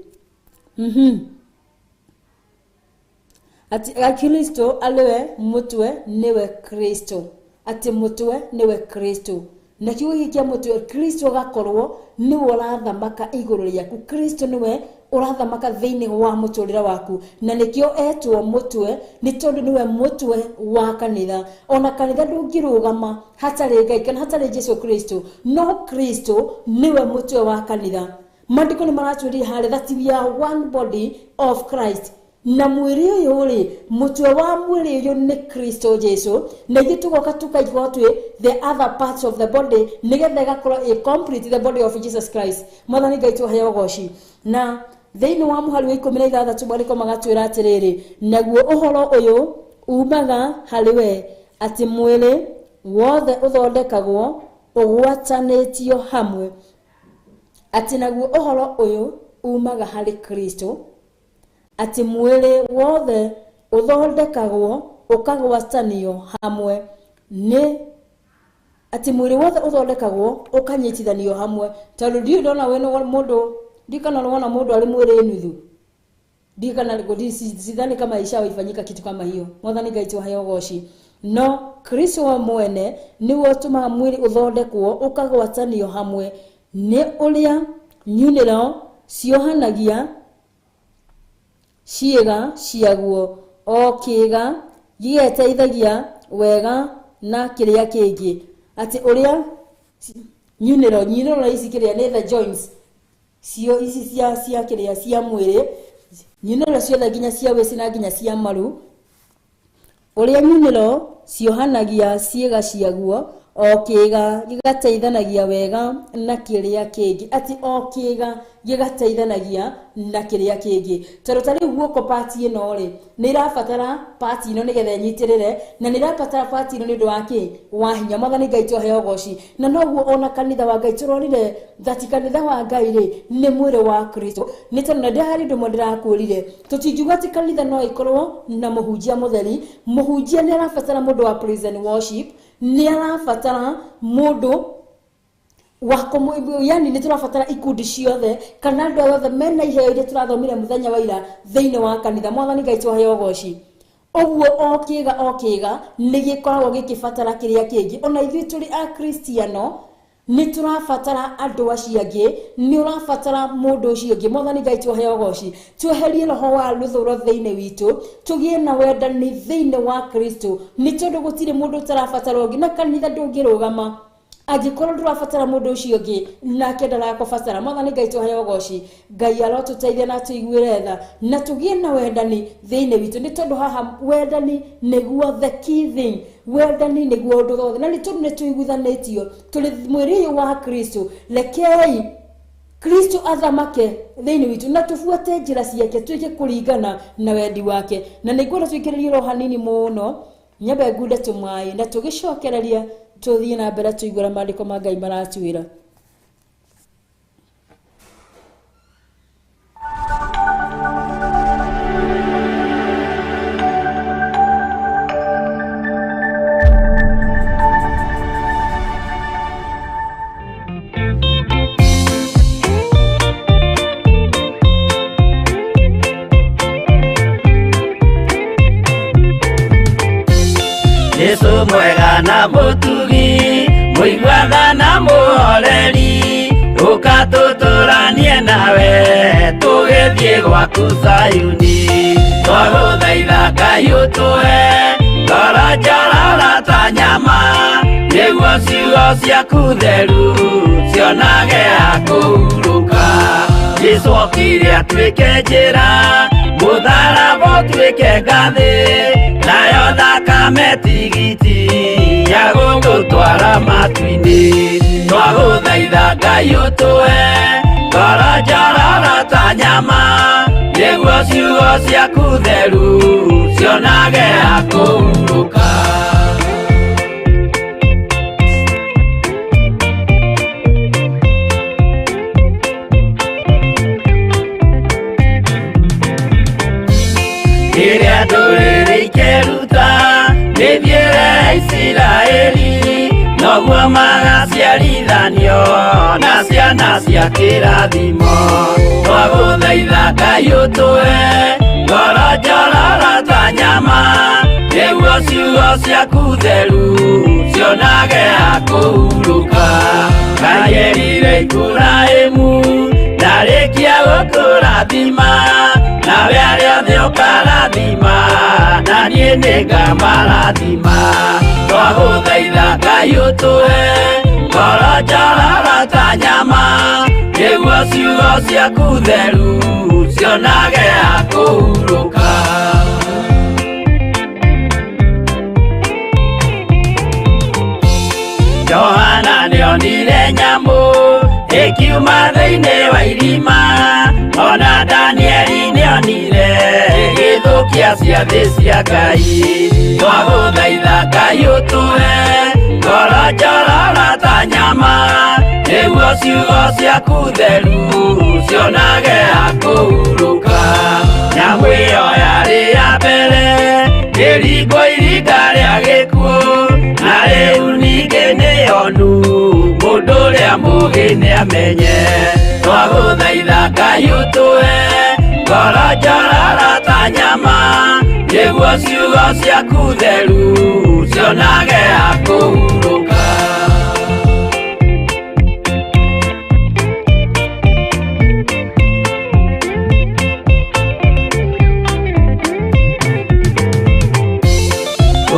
ati Kristo aliwe mutwe niwe Kristo. Ati mutwe niwe Kristo. Na kiugo giki mutwe Kristo gakorwo ni urathamaka iguru riaku. Kristo niwe urathamaka thiini wa muturire waku, na nikio etwo mutwe ni tondu niwe mutwe wa kanitha. Ona kanitha ndungirugama hatari Ngai kana hatari Jesu Kristo, no Kristo niwe mutwe wa kanitha. Maandiko ni maratwira hali that we are one body of Christ. Na mwiri uyu ri mutwe wa mwiri uyu ni Kristo Jesu, na gitugoka tukaigwa twi the other parts of the body nigetha gakorwo a complete the body of Jesus Christ. Mwathani Ngai tuheo goci. Na thiini wa muhari wa 16 maandiko magatwira atiriri, naguo uhoro uyu umaga hariwe ati mwiri wothe uthondekagwo ugwatanitio hamwe. Ati naguo uhoro uyu umaga hari Kristo, ati mwiri wothe uthondekagwo ukagwatanio hamwe. Ni ati mwiri wothe uthondekagwo ukanyitithanio hamwe. Tondu ndio ndona wena mundu ndikana naona mundu ali mwiri nuthu, ndikana sidhani kama ishawaifanyika kitu kama hiyo. Mwathani Ngai tuheo goci. no Kristo wa mwene niwe ũtũmaga mwĩrĩ ũthondekwo ũkagwatanio hamwe nĩ ũrĩa nyunĩro ciohanagia ciĩga ciaguo, o kĩĩga gĩgeteithagia wega na kĩrĩa kĩngĩ. Atĩ ũrĩa nyunĩro ici kĩrĩa nĩ the joints cio ici cia kĩrĩa cia mwĩrĩ, nyunĩro ciothe nginya cia wĩci na nginya cia maru, ũrĩa nyunĩro ciohanagia ciĩga ciaguo, o kĩĩga gĩgateithanagia wega na kĩrĩa kĩngĩ. Atĩ o kĩĩga gĩgateithanagia na kĩrĩa kĩngĩ. Tondũ ta rĩu guoko pati ĩno rĩ, nĩ irabatara pati ĩno nĩgetha ĩnyitĩrĩre, na nĩ irabatara pati ĩno nĩ ũndũ wa kĩ? Wa hinya. Mwathani Ngai tũheo goci. Na noguo ona kanitha wa Ngai tũronire thati kanitha wa Ngai rĩ nĩ mwĩrĩ wa Kristo. Nĩ tondũ na ndĩrarĩ ũndũ mwe ndĩrakũrire, tũtingiuga atĩ kanitha no ĩkorwo na mũhunjia mũtheri. Mũhunjia nĩ arabatara mũndũ wa praise and worship, nĩ arabatara mũndũ wako yani nĩ tũrabatara ikundi ciothe kana andũ othe mena iheo iria tũrathomire mũthenya wa ira thĩinĩ wa kanitha. Mwathani Ngai tũheo goci. Ũguo o kĩĩga nĩ gĩkoragwo gĩkĩbatara kĩrĩa kĩngĩ. Ona ithuĩ tũrĩ a Kristiano nĩ tũrabatara andũ acio angĩ, nĩ ũrabatara mũndũ ũcio ũngĩ. Mwathani Ngai tũheo goci. Tweherie roho wa rũthũro thĩinĩ witũ, tũgĩe na wendani thĩinĩ wa Kristo, nĩ tondũ gũtirĩ mũndũ ũtarabatara ũngĩ, na kanitha ndũngĩrũgama angĩkorwo ndũrabatara mũndũ ũcio ũngĩ nake ndarakũbatara. Mwathani Ngai tũheo goci. Ngai arotũteithia na tũiguĩre tha na tũgĩe na wendani thĩinĩ witũ, nĩ tondũ haha wendani nĩguo the key thing. Wendani nĩguo ũndũ wothe, na nĩ tondũ nĩ tũiguithanĩtio tũrĩ mwĩrĩ ũyũ wa Kristo. Rekei Kristo athamake thĩinĩ witũ na tũbuate njĩra ciake, twĩke kũringana na wendi wake. Na nĩguo tũikĩrĩrie ro hanini mũno, nyambe ngunde tũmaĩ na tũgĩcokereria tũthiĩ na mbere tũiguĩra maandĩko ma Ngai maratwĩra. Yesu mwega na mũtugi, mũiguaga na mũhoreri, ũkatũtũranie nawe tũgĩthiĩ gwaku Zayuni. Twagũthaitha Ngai ũtũhe ngoro njororo ta nyama, nĩguo ciugo ciaku theru cionage ha kũhurũka. Jesũ okire atuĩke njĩra, mũtharaba ũtuĩke ngathĩ, nayo thakame tigiti ya gũgũtwara matu-inĩ. Twagũthaitha Ngai ũtũhe ngoro njororo ta nyama, nĩguo ciugo ciaku theru cionage ha kũhurũka. Rĩrĩa ndũrĩrĩ ikeruta mĩthiĩre Isiraeli, noguo magaciarithanio na ciana cia kĩrathimo. Twagũthaitha Ngai ũtũhe ngoro njororo ta nyama, nĩguo ciugo ciaku theru cionage ha kũhurũka. Ngai erire Iburahĩmu ndarĩkia gũkũrathima, nawe arĩa othe ũkarathima na niĩ nĩngamarathima. Twagũthaitha Ngai ũtũhe ngoro njororo ta nyama, nĩguo ciugo ciaku theru cionage ha kũhurũka. Johana nĩonire nyamũ ĩkiuma thĩinĩ wa irima, ona Danieli nĩonire gĩthũkia ciathĩ cia Ngai. Twagũthaitha Ngai ũtũhe ngoro njororo ta nyama, nĩguo ciugo ciaku theru cionage ha kũhurũka. Nyamũ ĩyo yarĩ ya mbere ĩringwo iringa rĩa gĩkuũ, na rĩu ningĩ nĩyonu mũndũ ũrĩa mũũgĩ nĩamenye. Twagũthaitha Ngai ũtũhe ngoro njororo ta nyama, nĩguo ciugo ciaku theru cionage akũhurũka.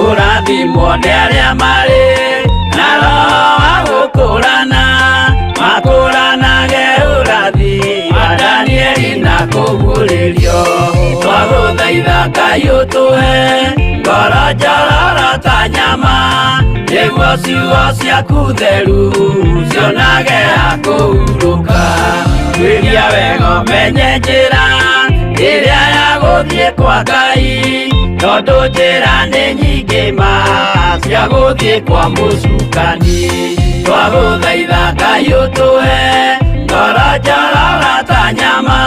Ũrathimwo nĩ arĩa marĩ na roho wa gũkũrana, makũranage ũrathi wa Danieli na kũguũrĩrio. Twagũthaitha Ngai ũtũhe ngoro njororo ta nyama, nĩguo ciugo ciaku theru cionage akũhurũka. Twĩria wega ũmenye njĩra ĩrĩa ya gũthiĩ kwa Ngai, tondũ njĩra nĩ nyingĩ ma cia gũthiĩ kwa mũcukani. Twagũthaitha Ngai ũtũhe ngoro njororo ta nyama,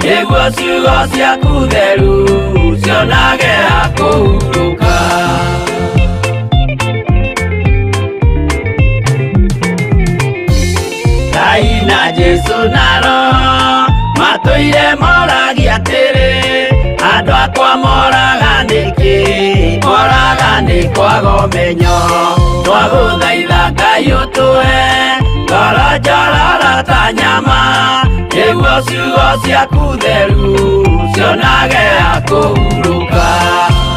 nĩguo ciugo ciaku theru cionage akũhurũka. Ngai na Jesu na Roho matũire moragia atĩrĩ, andũ akwa moraga nĩkĩ, moraga nĩ kwaga ũmenyo. Twagũthaitha Ngai ũtũhe ngoro njororo ta nyama, nĩguo ciugo ciaku theru cionage akũhurũka.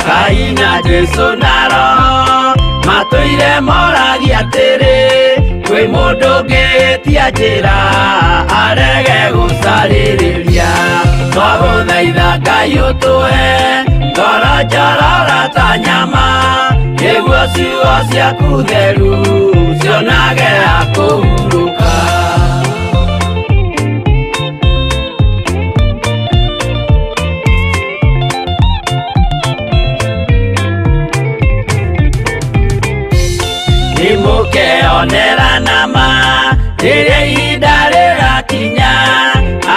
Ngai na Jesu na Roho matũire moragia atĩrĩ, kwĩ mũndũ ũngĩtia njĩra arege gũcarĩrĩria. Twagũthaitha Ngai ũtũhe ngoro njororo ta nyama, nĩguo ciugo ciaku theru cionage akũhurũka. Nĩmũkeonera nama rĩrĩa ihinda rĩrakinya,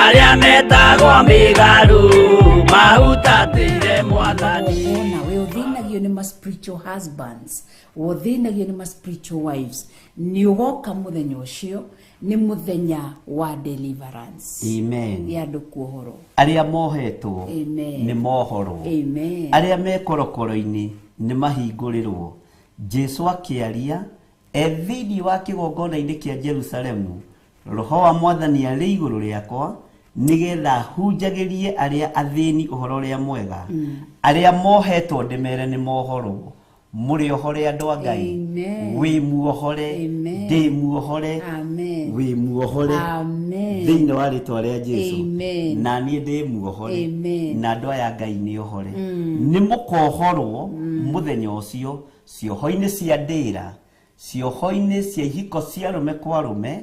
arĩa metagwo mĩgarũ mahutatĩire Mwathani. Nawe ũthĩnagio nĩ ma spiritual husbands, ũthĩnagio nĩ ma spiritual wives, nĩ ũgoka mũthenya ũcio, nĩ mũthenya wa deliverance. Amen. Nĩ andũ kuohorwo. Arĩa mohetwo Amen. nĩ mohorwo. Amen. Arĩa me korokoro-inĩ nĩ mahingũrĩrwo. Jesu akĩaria thĩinĩ wa kĩgongona-inĩ kĩa Jerusalemu, Roho wa Mwathani arĩ igũrũ rĩakwa, nĩgetha hunjagĩrie arĩa athĩni ũhoro ũrĩa mwega, arĩa mohetwo ndĩmere nĩ mohorwo. Mũrĩ ohore andũ a Ngai, wĩ muohore, ndĩ muohore, wĩ muohore thĩinĩ wa rĩtwa rĩa Jesu, na niĩ ndĩ muohore, na andũ aya Ngai nĩ ohore. Nĩ mũkohorwo mũthenya ũcio cioho-inĩ cia ndĩra, cioho-inĩ cia ihiko cia rũme kwa rũme,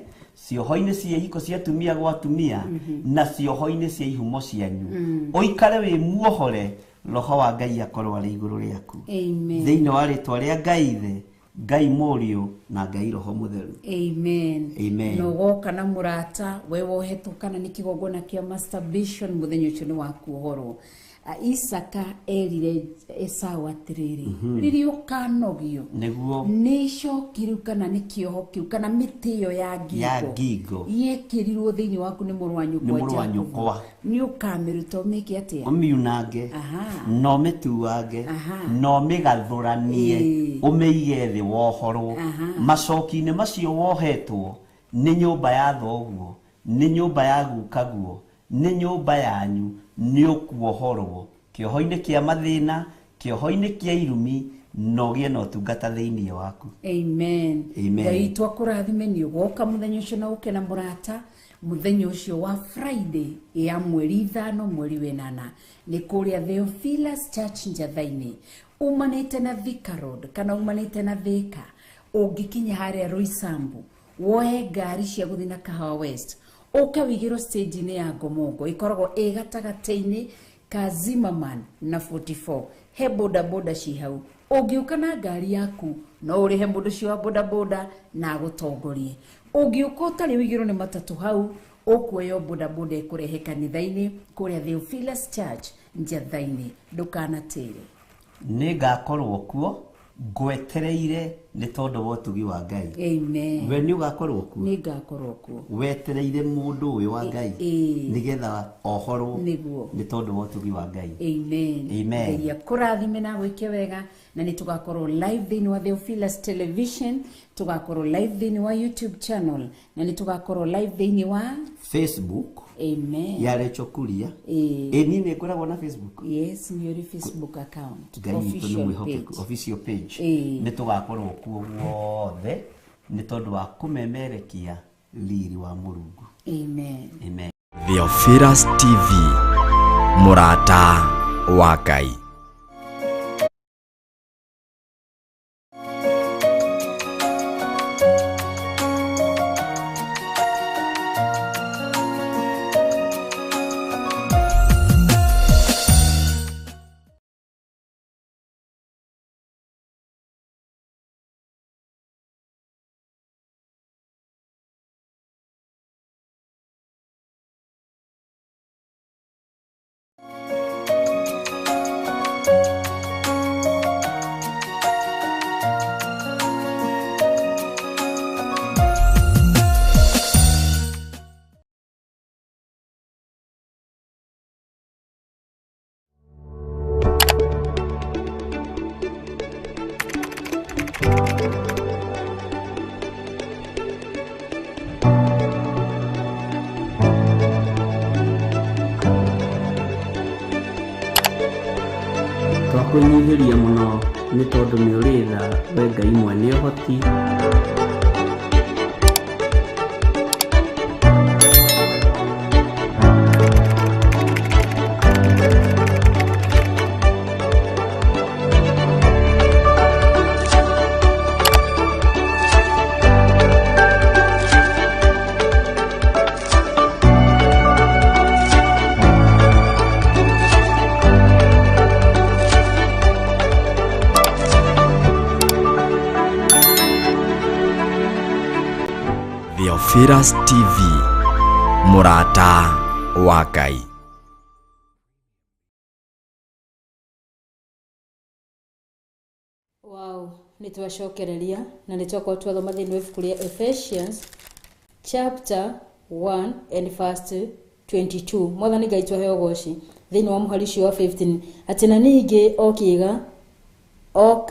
cioho-inĩ cia ihiko cia tumia gwa tumia, na cioho-inĩ cia ihumo cianyu. Ũikare wĩ muohore, Roho wa Ngai akorwo arĩ igũrũ rĩaku. Thĩinĩ wa rĩtwa rĩa Ngai Ithe, Ngai Mũriũ na Ngai Roho Mũtheru. Amen. Amen. No goka na mũrata we wohetwo kana nĩ kĩgongona kĩa masturbation, mũthenya ũcio nĩ wa kuohorwo. Isaka erire Esau atĩrĩrĩ, rĩrĩa ũkanogio nĩ icoki rĩu kana nĩ kĩoho kĩu kana mĩtĩ ĩyo ya ngingo yekĩrirwo thĩinĩ waku nĩ mũrũ wa nyũkwa, nĩ ũkamĩruta ũmĩke atĩa? Ũmiunange, no mĩtuange, no mĩgathũranie, ũmĩige thĩ wohorwo. Macoki-inĩ macio wohetwo nĩ nyũmba ya thoguo, nĩ nyũmba ya gukaguo, nĩ nyũmba yanyu, nĩ ũkuohorwo kĩoho-inĩ kĩa mathĩna, kĩoho-inĩ kĩa irumi, no gĩe na ũtungata thĩinĩ waku. Amen. Amen. Ngai twakũrathime nĩ ũgoka mũthenya ũcio na ũke na mũrata, mũthenya ũcio wa Friday ya mweri 5 mweri wa 8 nĩ kũrĩa Theophilus Church Njatha-inĩ, umanĩte na Thika Road kana umanĩte na Thika, ũngĩkinya harĩa Roysambu woe ngari cia gũthiĩ na Kahawa West, ũke wĩigĩrwo stage-inĩ ya Ngomongo, ĩkoragwo ĩ gatagatĩ-inĩ ka Zimmerman na 44. He boda boda ci hau, ũngĩũka na ngari yaku no ũrĩhe mũndũ ũcio wa boda boda na agũtongorie. Ũngĩũka ũtarĩ wĩigĩrwo nĩ matatũ hau, ũkuoya boda boda ĩkũrehe kanitha-inĩ kũrĩa Theophilus Church Njatha-inĩ, ndũkanatĩre. Nĩ ngakorwo kuo ngwetereire nĩ tondũ wa ũtugi wa Ngai. Amen. We nĩ ũgakorwo kuo. Nĩ ngakorwo kuo. Wetereire mũndũ ũyũ wa Ngai nĩgetha ohorwo nĩ tondũ wa ũtugi wa Ngai. Amen. Amen. Ngai akũrathime na gwĩke wega na nĩ tugakorwo live thĩinĩ wa Theophilus Television, tugakorwo live thĩinĩ wa YouTube channel na nĩ tugakorwo live thĩinĩ wa Facebook. Amen. Ya Rachel Kuria. Ni nĩ ngoragwo na Facebook. Yes, nĩ Facebook account. Official page. Nĩ tugakorwo kuo guothe nĩ tondũ wa kũmemerekia riri wa Mũrungu. Amen. Amen. Theophilus TV, mũrata wa Ngai. Twakũnyihĩria mũno nĩ tondũ nĩ ũrĩ tha, we Ngai mwene ũhoti. Theophilus TV, mũrata wa Ngai. Wow, nitwacokereria na nitwakorwo twathoma thĩinĩ wa ibuku rĩa Ephesians chapter 1 and verse 22. Mwathani Ngai twahe ũgooci thĩinĩ wa mũhari ũcio wa 15 atĩ na ningĩ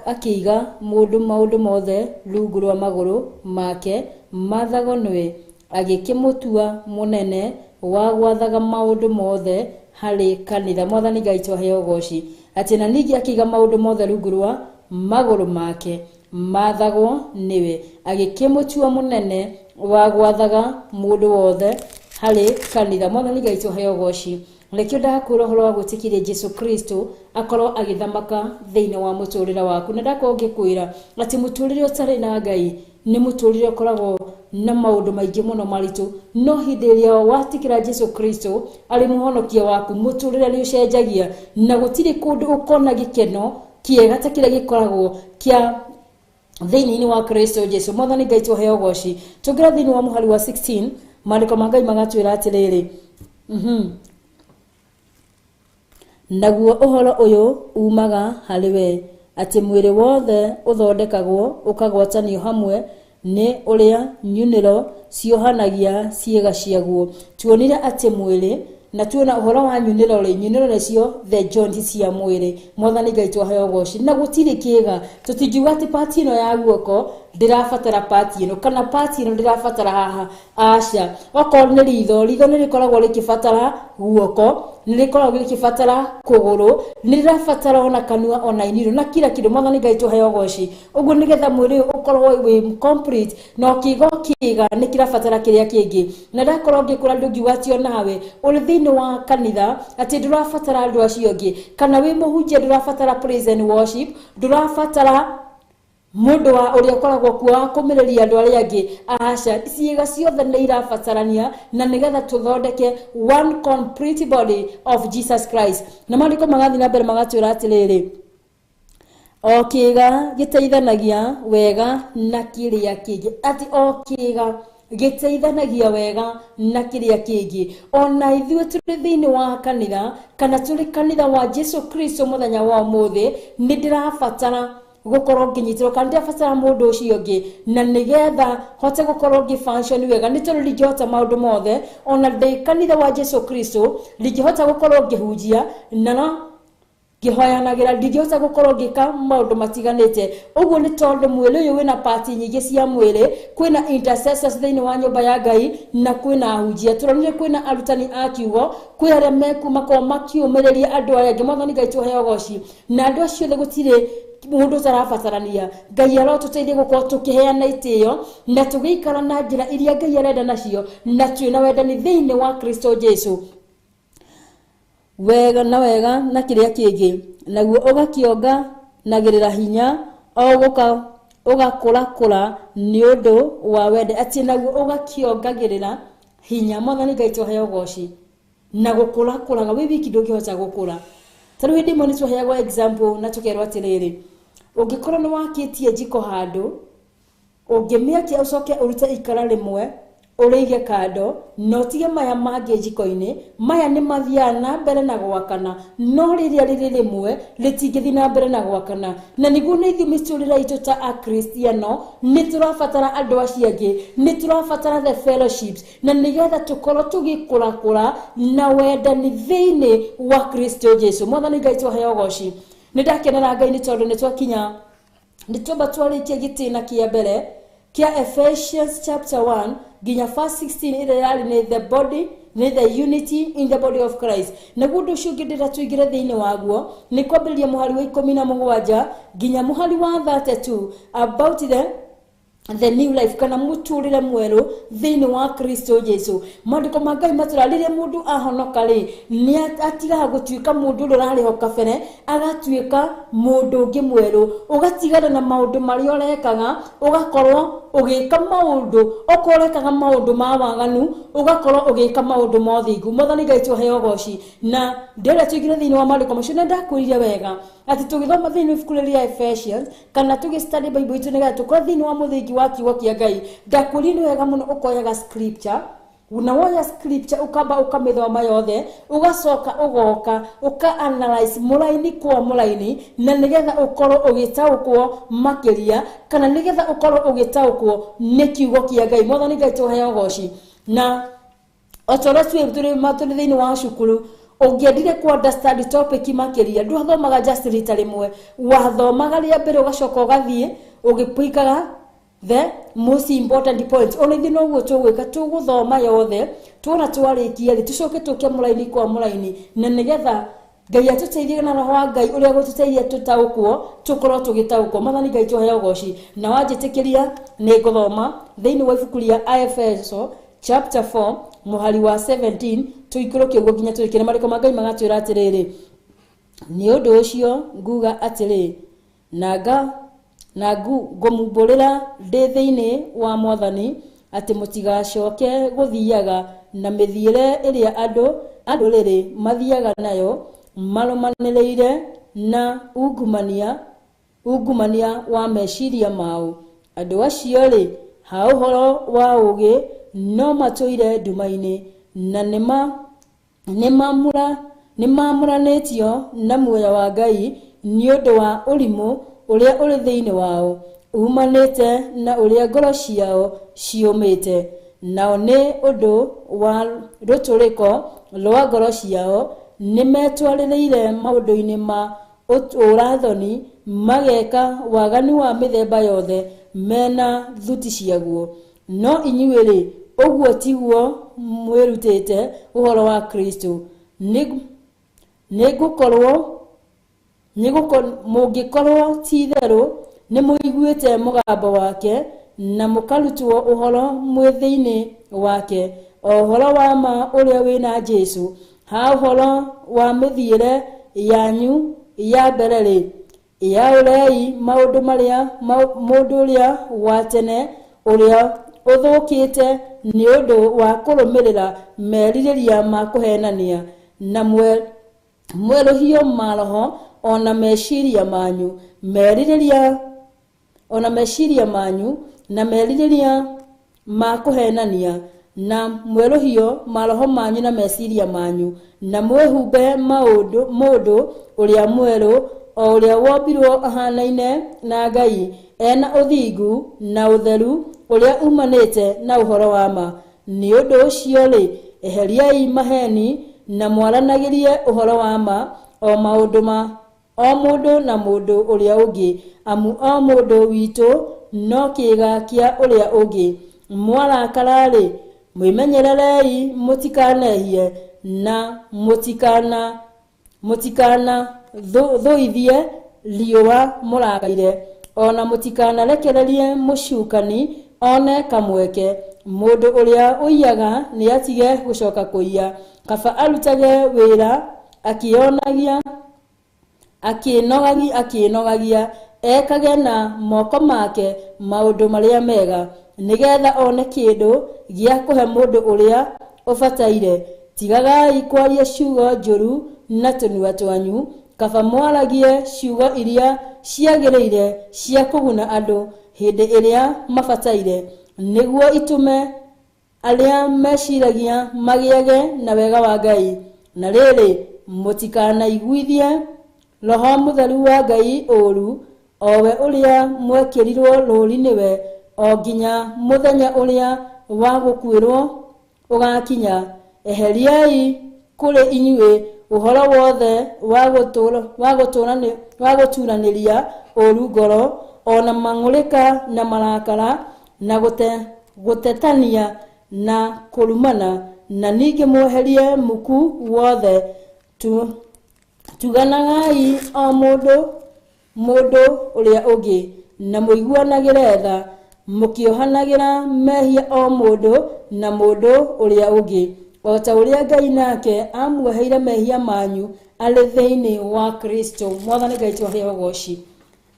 akĩiga mũndũ maũndũ mothe rungu rwa magũrũ make mathago nĩwe, agĩkĩmũtua mũnene wa gwathaga maũndũ mothe harĩ kanitha. Mwathani Ngai twahe ũgooci atĩ na ningĩ akĩiga maũndũ mothe rungu rwa magũrũ make mathagwo nĩwe, agĩkĩmũtua mũnene wa gwathaga mũndũ wothe harĩ kanitha. Mwathani Ngai twahe ũgooci. Rekio ndakwĩra ũhoro wa gwĩtĩkĩria Jesu Kristo akorwo agĩthamaka thĩinĩ wa mũtũrĩre waku. Na ndakorwo ngĩkwĩra atĩ mũtũrĩre ũtarĩ na Ngai nĩ mũtũrĩre ũkoragwo na maũndũ maingĩ mũno maritũ, no hĩndĩ ĩrĩa watikĩra Jesu Kristo arĩ mũhonokia waku, mũtũrĩre nĩ ũcenjagia na gũtirĩ kũndũ ũkona gĩkeno kĩega ta kĩrĩa gĩkoragwo kĩa thĩinĩ wa Kristo Jesu. Mwathani Ngai twahe ũgooci. Tũngĩra thĩinĩ wa mũhari wa 16 maandĩko ma Ngai magatwĩra atĩrĩrĩ, naguo ũhoro ũyũ umaga harĩ we, atĩ mwĩrĩ wothe ũthondekagwo ũkagwatanio hamwe nĩ ũrĩa nyunĩro ciohanagia ciĩga ciaguo. Tuonire atĩ mwĩrĩ na tuona ũhoro wa nyunĩro nĩcio the joints cia mwĩrĩ. Mwathani Ngai twahe ũgooci. Na gũtirĩ kĩĩga, tũtingiuga atĩ pati ĩno ya guoko ndĩrabatara pati ĩno kana pati ĩno ndĩrabatara haha. Aca, okorwo nĩ ritho nĩ rĩkoragwo rĩkĩbatara guoko, nĩ rĩkoragwo rĩkĩbatara kũgũrũ, nĩ rĩrabatara ona kanua ona iniũrũ na kila kĩndũ. Mwathani Ngai twahe ũgooci. Ũguo nĩgetha mwĩrĩ ũkorwo wĩ complete no kiugo kĩĩga nĩ kĩrabatara kĩrĩa kĩngĩ. Na ndakorwo ngĩkũra ndũngiuga atĩ onawe ũrĩ thĩinĩ wa kanitha atĩ ndũrabatara andũ acio angĩ, kana wĩ mũhunjia ndũrabatara praise and worship, ndũrabatara mũndũ wa ũrĩa ũkoragwo kuo wa kũmĩrĩria andũ arĩa angĩ. Aca, ciĩga ciothe nĩ irabatarania na nĩgetha tũthondeke one complete body of Jesus Christ. Na maandĩko magathiĩ na mbere magatwĩra atĩrĩrĩ, o kĩĩga gĩteithanagia wega na kĩrĩa kĩngĩ. Atĩ o kĩĩga gĩteithanagia wega na kĩrĩa kĩngĩ. Ona ithuĩ tũrĩ thĩinĩ wa kanitha kana tũrĩ kanitha wa Jesu Kristo mũthenya wa ũmũthĩ, nĩ ndĩrabatara gukorwo nginyitiro kandi abatara mundu ucio ngi na nigetha hote gukorwo ngi function wega ni tondu lingihota maundu mothe ona de kanitha wa Jesu Kristo lingihota gukorwo ngihunjia na no gihoyanagira lingihota gukorwo ngika maundu matiganite uguo ni tondu mwili uyu wina party nyingi cia mwili kwina intercessors thiini wa nyumba ya Ngai na kwina ahunjia turonire kwina arutani a kiugo kwi aria mekuma ko makiumiriria andu aya ngi Mwathani Ngai tuheo goci na andu acio the gutire mundu tarabatarania Ngai arotuteithie gukorwo tukiheana itio na tugikara na njira iria Ngai arenda nacio na twina wendani thiini wa Kristo Jesu wega na kiria kingi naguo ugakionga nagirira hinya ugakura ni undu wa wende ati naguo ugakiongagirira hinya Mwathani Ngai tuheo goci na gukura we wiki ndungihota gukura tari we demoni tuheagwa example na tukerwa atiriri ungikorwo ni wakitie jiko handu ungimiakia ucoke urute ikara rimwe urige kando no tige maya mage jiko-ini maya ni mathia na mbere na gwakana no riria rimwe ritingithi na mbere na gwakana na niguo ni ithimi ciurira itu ta a Kristiano ni turabatara andu aciangi ni turabatara the fellowships na nigetha tukorwo tugikura na wendani thiini wa Kristo Jesu Mwathani Ngai tuheo goci ni ndakenera Ngai ni tondu ni twakinya ni tuba twarikia gitina kia mbere kia Ephesians chapter 1 ginya verse 16 ire yari ni the body ni the unity in the body of Christ na gudu shugidira tuigire thiini waguo ni kwambiria muhari wa 17 ginya muhari wa 32 about the new life kana muturire mweru thiini wa Kristo Jesu mandiko ma Ngai maturarire mundu ahonoka ri ni atiga gutuika mundu rurari hoka bere agatuika mundu ngi mweru ugatigana na maundu mari orekaga ugakorwo ugika maundu okorekaga maundu ma waganu ugakorwo ugika maundu mothingu Mwathani Ngai tuheo goci na ndere tuigire thiini wa mandiko macio na ndakuriria wega ati tugithoma thiini ifukuria Ephesians kana tugistudy Bible itu niga tukora thiini wa muthingi wa kiugo kia Ngai ndakurini wega muno ukoyaga scripture unawoya scripture ukamba ukamithoma yothe ugacoka ugoka uka analyze mulaini kwa mulaini na nigetha ukorwo ugitaukwo makiria kana nigetha ukorwo ugitaukwo ni kiugo kia Ngai Mwathani Ngai tuheo goci na otoro turi maturi thiini wa cukuru ungiendire ku understand topic makiria nduathomaga just rita rimwe wathomaga ria mbere ugacoka ugathie ugipuikaga the most important points only thino guo tugwika tuguthoma yothe tuona twarikia ri tucoke tuke mulaini kwa mulaini na nigetha Ngai atuteithie na roho wa Ngai uria gututeithia tutaukwo tukorwo tugitaukwo Mwathani Ngai tuheo goci na wanjitikiria ni guthoma thiini wa ifukuria Efeso chapter 4 muhari wa 17 tuikuruke ugo ginya turikire mariko ma Ngai magatwira atiriri ni undu ucio nguga atiri ngomumburira ndi thiini wa Mwathani ati mutigacoke guthiaga na mithiire iria andu riri mathiaga nayo marumaniriire na ungumania wa meciria mao andu acio ri ha uhoro wa ugi no matuire ndumaini na nimamuranitio na muoyo wa Ngai ni undu wa urimu uria uri thiini wao umanite na uria ngoro ciao ciumite nao ni undu wa ruturiko rwa ngoro ciao nimetwaririire maundu-ini ma urathoni mageka waganu wa mithemba yothe mena thuti ciaguo no inyuiri uguo tiguo mwirutite uhoro wa Kristo mungikorwo titheru ni muiguite mugambo wake na mukarutwo uhoro mwithiini wake uhoro wa ma uria wina Jesu ha uhoro wa mithiire yanyu ya bereri ya urei maundu maria mundu uria wa tene uria uthukite ni undu wa kurumirira meririria ma kuhenania na mweruhio maroho ona meciria manyu meririria na meririria ma kuhenania na mweruhio maroho manyu na meciria manyu na mwehumbe mundu uria mweru o uria wombirwo ahanaine na Ngai ena uthingu na utheru uria umanite na uhoro wa ma. Ni undu ucio ri eheriai maheni na mwaranagirie uhoro wa ma o maundu ma o mundu na mundu uria ungi, amu o mundu witu no kiga kia uria ungi. Mwarakara ri mwimenyererei mutikanehie na mutikana thuithie liwa murakaire, ona mutikana rekererie mucukani one kamweke. Mundu uria uiyaga ni atige gucoka kuiya, kaba arutage wira akinogagia ekage na moko make maundu maria mega, nigetha one kindu gia kuhe mundu uria ubataire. Tigagai kwaria ciugo njuru na tunua twanyu, kaba mwaragie ciugo iria ciagiriire cia kuguna andu hindi iria mabataire, niguo itume aria meciragia magiage na wega wa Ngai. Na riri mutikanaiguithie Roho Mutheru wa Ngai uru, owe uria mwekirirwo rũũri-inĩ o nginya muthenya uria wa gukwirwo ugakinya. Eheriai kuri inyuĩ uhoro wothe wa guturaniria ũru ngoro, ona mang'ũrĩka na marakara na gutetania na kurumana, na ningĩ mweherie muku wothe. Tuganagai o mundu uria ungi na muiguanagire tha, mukiohanagira mehia o mundu na mundu uria ungi, o ta uria Ngai nake amuoheire mehia manyu arĩ thĩinĩ wa Kristo. Mwathani Ngai twaheo goci.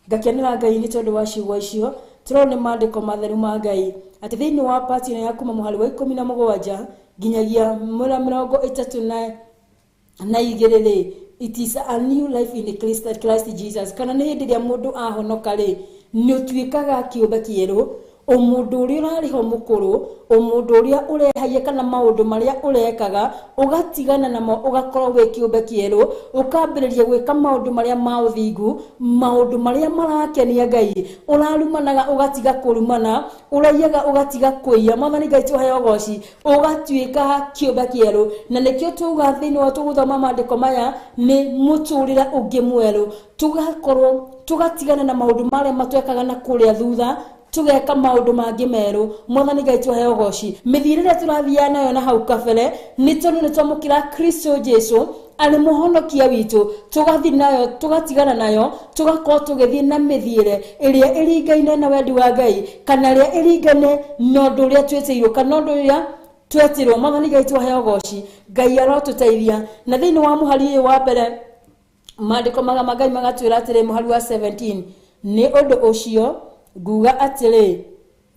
Ngakenera Ngai nĩ tondũ wa ciugo icio turone maandĩko matheru ma Ngai atĩ thĩinĩ wa pati ya kuma mũhari wa 17 nginyagia 32 it is a new life in Christ Jesus. Kana nĩ hĩndĩ ĩrĩa mũndũ ahonoka rĩ, nĩ ũtuĩkaga kĩũmbe kĩerũ, o mundu uria urariho mukuru, o mundu uria urehaye kana maundu maria urekaga ugatigana namo, ugakorwo wi kiumbe kieru, ukambiriria gwika maundu maria ma uthingu, maundu maria marakenia Ngai, urarumanaga ugatiga kurumana, uraiyaga ugatiga kuiya. Mwathani Ngai tuheo goci, ugatuika kiumbe kieru. Na nikio tuga thiini wa tuguthoma maandiko maya ni muturira ungi mweru, tugakorwo tugatigana na maundu maria matwekaga na kuria thutha, tugeka maundu mangi meru. Mwathani Ngai tuheo goci. Mithirire turathia nayo na hau kabere ni tondu ni twamukira Kristo Jesu ari muhonokia witu, tugathi nayo tugatigana nayo, tugakorwo tugithie na mithire iria iringaine na wendi wa Ngai, kana iria iringaine na undu uria twetirwo, kana undu uria twetirwo. Mwathani Ngai tuheo goci. Ngai arotuteithia. Na thiini wa muhari wa mbere maandiko maga Ngai magatwira atiri muhari wa 17 ni undu ucio nguga atiri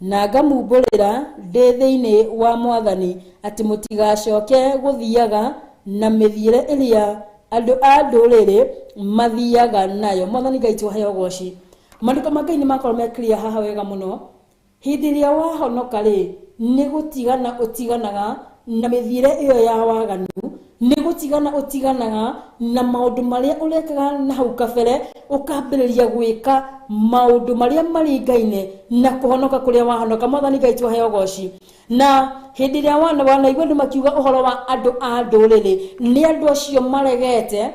na ngamumburira ndi thiini wa Mwathani ati mutigacoke guthiaga na mithiire iria andu a nduriri mathiaga nayo. Mwathani Ngai tuheo goci. Maandiko ma Ngai ni makorwo me clear haha wega muno. Hindi iria wahonoka ri ni gutigana utiganaga na mithiire iyo ya waganu, ni gutigana utiganaga na maundu maria urekaga na hau kabere, ukambiriria gwika maundu maria maringaine na kuhonoka kuria wahonoka. Mwathani Ngai tuheo goci. Na hindi iria wanaigua andu makiuga uhoro wa andu a nduriri, ni andu acio maregete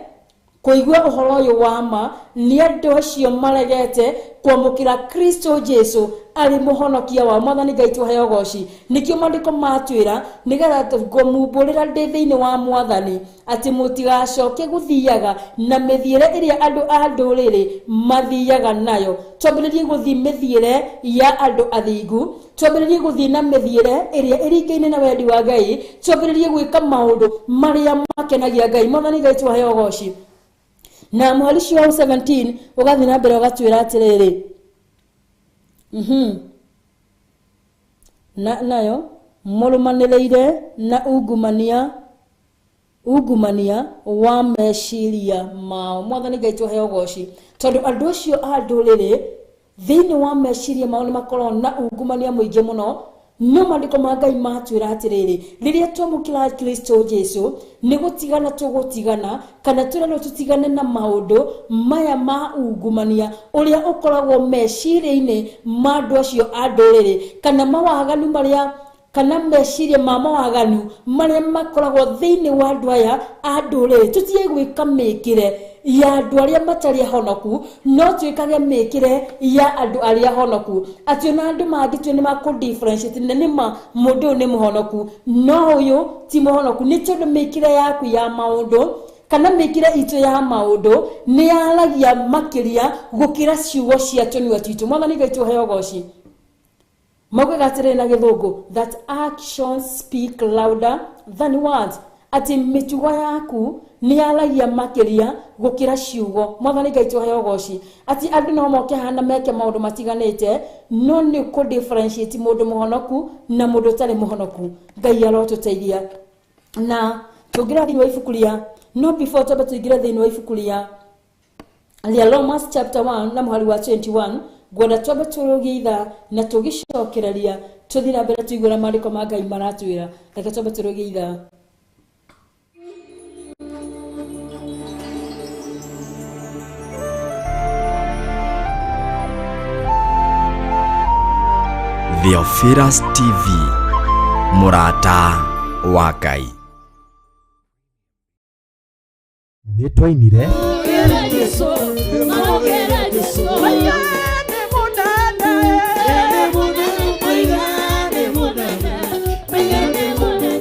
kuigua uhoro uyu wa ma, ni andu acio maregete kwamukira Kristo Jesu ari muhonokia wa. Mwathani Ngai tuheo goci. Nikio maandiko matwira nigetha ngomumburira ndi thiini wa Mwathani ati mutigacoke guthiaga na mithiire iria andu a nduriri mathiaga nayo. Twambiririe guthii mithiire ya andu athingu, twambiririe guthii na mithiire iria iringaine na wendi wa Ngai, twambiririe gwika maundu maria makenagia Ngai. Mwathani Ngai tuheo goci. Na muhari wa 17 ugathi na mbere ugatwira atiriri nayo murumaniriire na ungumania wa meciria mao. Mwathani Ngai tuheo goci. Tondu andu acio a nduriri thiini wa meciria mao ni makorwo na ungumania muingi muno, no mandiko ma Ngai matwira atiriri riria twamukira Kristo Jesu ni gutigana tugutigana kana turano tutigane na maundu maya ma ungumania uria ukoragwo meciria-ini ma andu acio anduriri kana mawaganu maria kana meciria ma mawaganu maria makoragwo thiini wa andu aya anduriri tutige gwika mikire ya andu aria matari honoku no twikage mikire ya andu aria honoku ati na andu mangi twe ni maku differentiate ne ma mundu ni muhonoku no uyu ti muhonoku ni tondu mikire yaku ya maundu kana mikire itu ya maundu ni yaragia makiria gukira ciugo cia tuni watitu mwathani Ngai tuheo goci magwe gatire na githungu that actions speak louder than words ati mitugo yaku ni yaragia makiria gukira ciugo mwathani Ngai tuheo goci ati andu no moke hana meke maundu matiganite no ni ku differentiate mundu muhonoku na mundu tari muhonoku Ngai arotuteithia na tugira thini wa ifukuria no before toba tugira thini wa ifukuria Romans chapter 1 na muhari wa 21 gwenda toba turugiitha na tugicokereria tuthira mbere tuigura mariko ma Ngai maratwira reke toba turugiitha Theophilus TV Murata wa Ngai. Nitwainire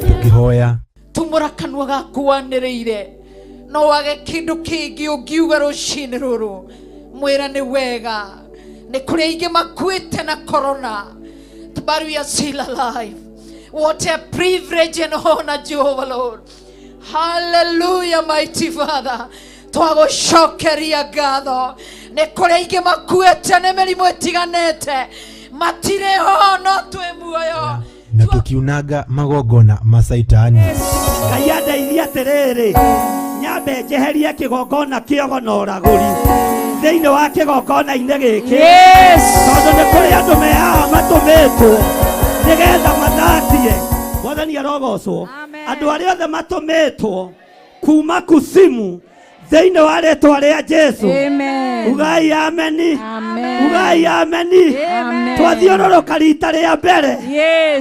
tukihoya tumura kanwa gaku waniriire no wage kindu kingi ungiuga rucini ruru mwira ni wega ni kuri ingi makuite na corona but we are still alive. What a privilege and honor, Jehovah Lord. Hallelujah, mighty Father. Twagushokeria ngatho ni kuri ingi makuite ni mirimu itiganite matire hono twe muoyo na tukiunaga magongona masaitani. Ngai andeithia atiriri nyambe njeherie kigongona kiogo na uraguri thiini wa kigongona-ini giki tondu ni kuri andu mehaha matumitwo nigetha mathatie mwathani arogocwo andu aria othe matumitwo kuma kusimu thiini wa ritwa ria Jesu. Ugai ameni, ugai ameni. Twathiũrũrũka rita rĩa mbere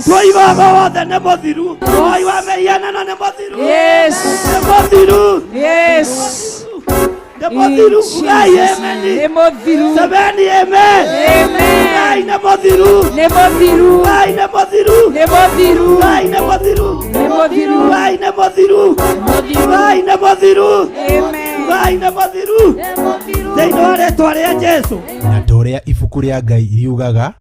twoigaga wothe nĩ mũthiru woi wa meianano nĩ mũthiru nĩ mũthiru nĩ mũthiru. Ugai ameni semeni amen. Ugai nĩ mũthiru ugai nĩ mũthiru ugai nĩ mũthiru ugai nĩ mũthiru ugai nĩ mũthiru ugai nĩ mũthiru thĩinĩ wa rĩtwa rĩa Jesu. Na toria ibuku rĩa Ngai riugaga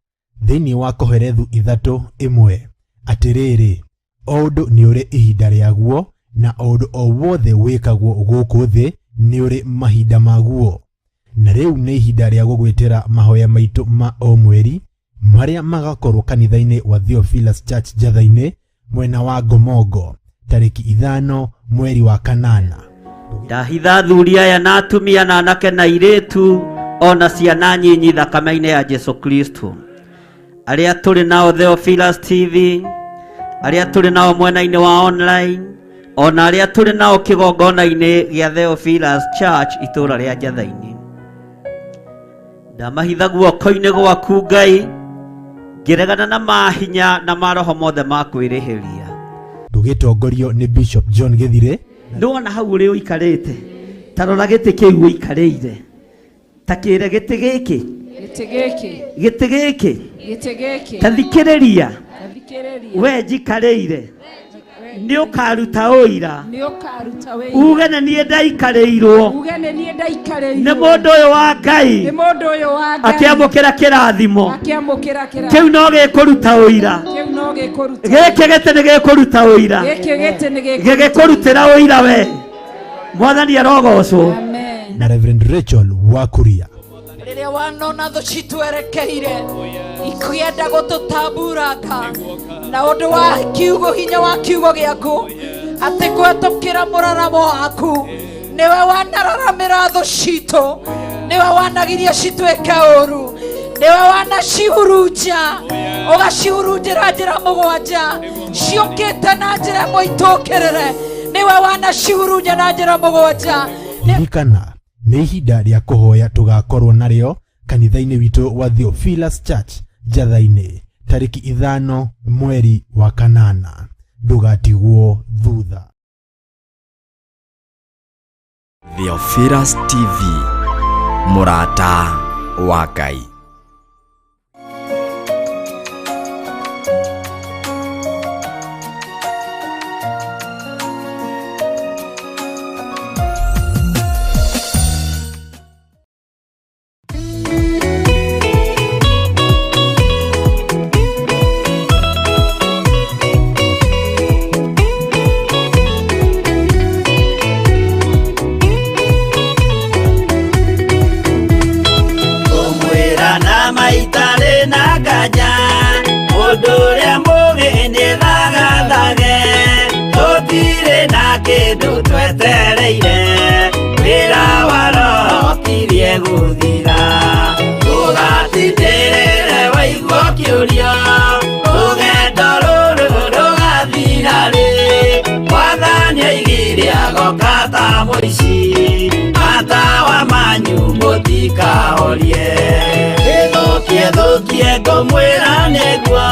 thĩinĩ wa Koherethu 3:1 atiriri o ũndũ nĩ ũrĩ ihinda rĩaguo na o ũndũ o wothe wĩkagwo gũkũ thĩ nĩ ũrĩ mahinda maguo. Na rĩu nĩ ihinda rĩa gũgwĩtĩra mahoya maitũ ma o mweri marĩa magakorwo kanitha-inĩ wa Theophilus Church Njatha-inĩ mwena wa Ngomongo tarĩki 5 mweri wa kanana. Ndahitha athuri aya na atumia na anake na airĩtu ona ciana nyinyi thakame-inĩ ya Jesu Kristo. Arĩa tũrĩ nao Theophilus TV, arĩa tũrĩ nao mwena-inĩ wa online, ona arĩa tũrĩ nao kĩgongona-inĩ gĩa Theophilus Church itũra rĩa Njatha-inĩ. Ndamahitha guoko-inĩ gwaku Ngai, ngĩregana na mahinya na maroho mothe ma kwĩrĩhĩria. Tũgĩtongorio nĩ Bishop John Gĩthire. Ndona hau ũrĩ ũikarĩte tarora gĩtĩ kĩu ũikarĩire ta kĩre gĩtĩ gĩkĩ tathikĩrĩria we njikarĩire nĩ ũkaruta ũira uge na niĩ ndaikarĩirwo nĩ mũndũ ũyũ wa Ngai akĩamũkĩra kĩrathimo kĩu no gĩkũruta ũira gĩkĩ gĩtĩ nĩ gĩkũruta ũira gĩgĩkũrutĩra ũira we mwathani arogocwo. Na Reverend Rachel Wakuria rĩrĩa wanona thũ citwerekeire ikĩenda gũtũtamburanga na ũndũ wa kiugo hinya wa kiugo gĩaku atĩ kũhetũkĩra mũraramo waku nĩwe wanararamĩra thũ citũ nĩwe wanagiria citwĩke ũru niwe wanacihurunja ugacihurunjĩra njĩra mũgwanja ciũkĩte na njĩra ĩmwe itũkĩrĩre. Niwe wanacihurunja na njĩra mũgwanja. Ririkana nĩ ihinda rĩa kũhoya tũgakorwo narĩo kanitha-inĩ witũ wa Theophilus Church Njatha-inĩ tarĩki 5 mweri wa kanana. Ndũgatigwo thutha. Theophilus TV, mũrata wa Ngai. Thukie ngomwĩra nĩguo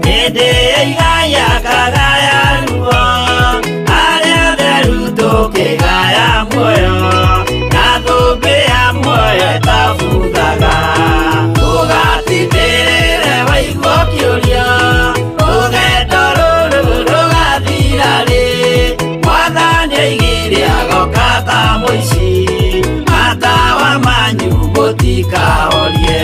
hĩndĩ ĩigaya kagaya ruo arĩa theru tũkĩgaya muoyo na thũmbĩ ya muoyo ĩtabuthaga. Ndũgatindĩrĩre waigua kĩũrio rũgendo rũrũ rũgathira rĩ. Mwathani oigire agoka ta mũici matawa manyu mũtikahorie.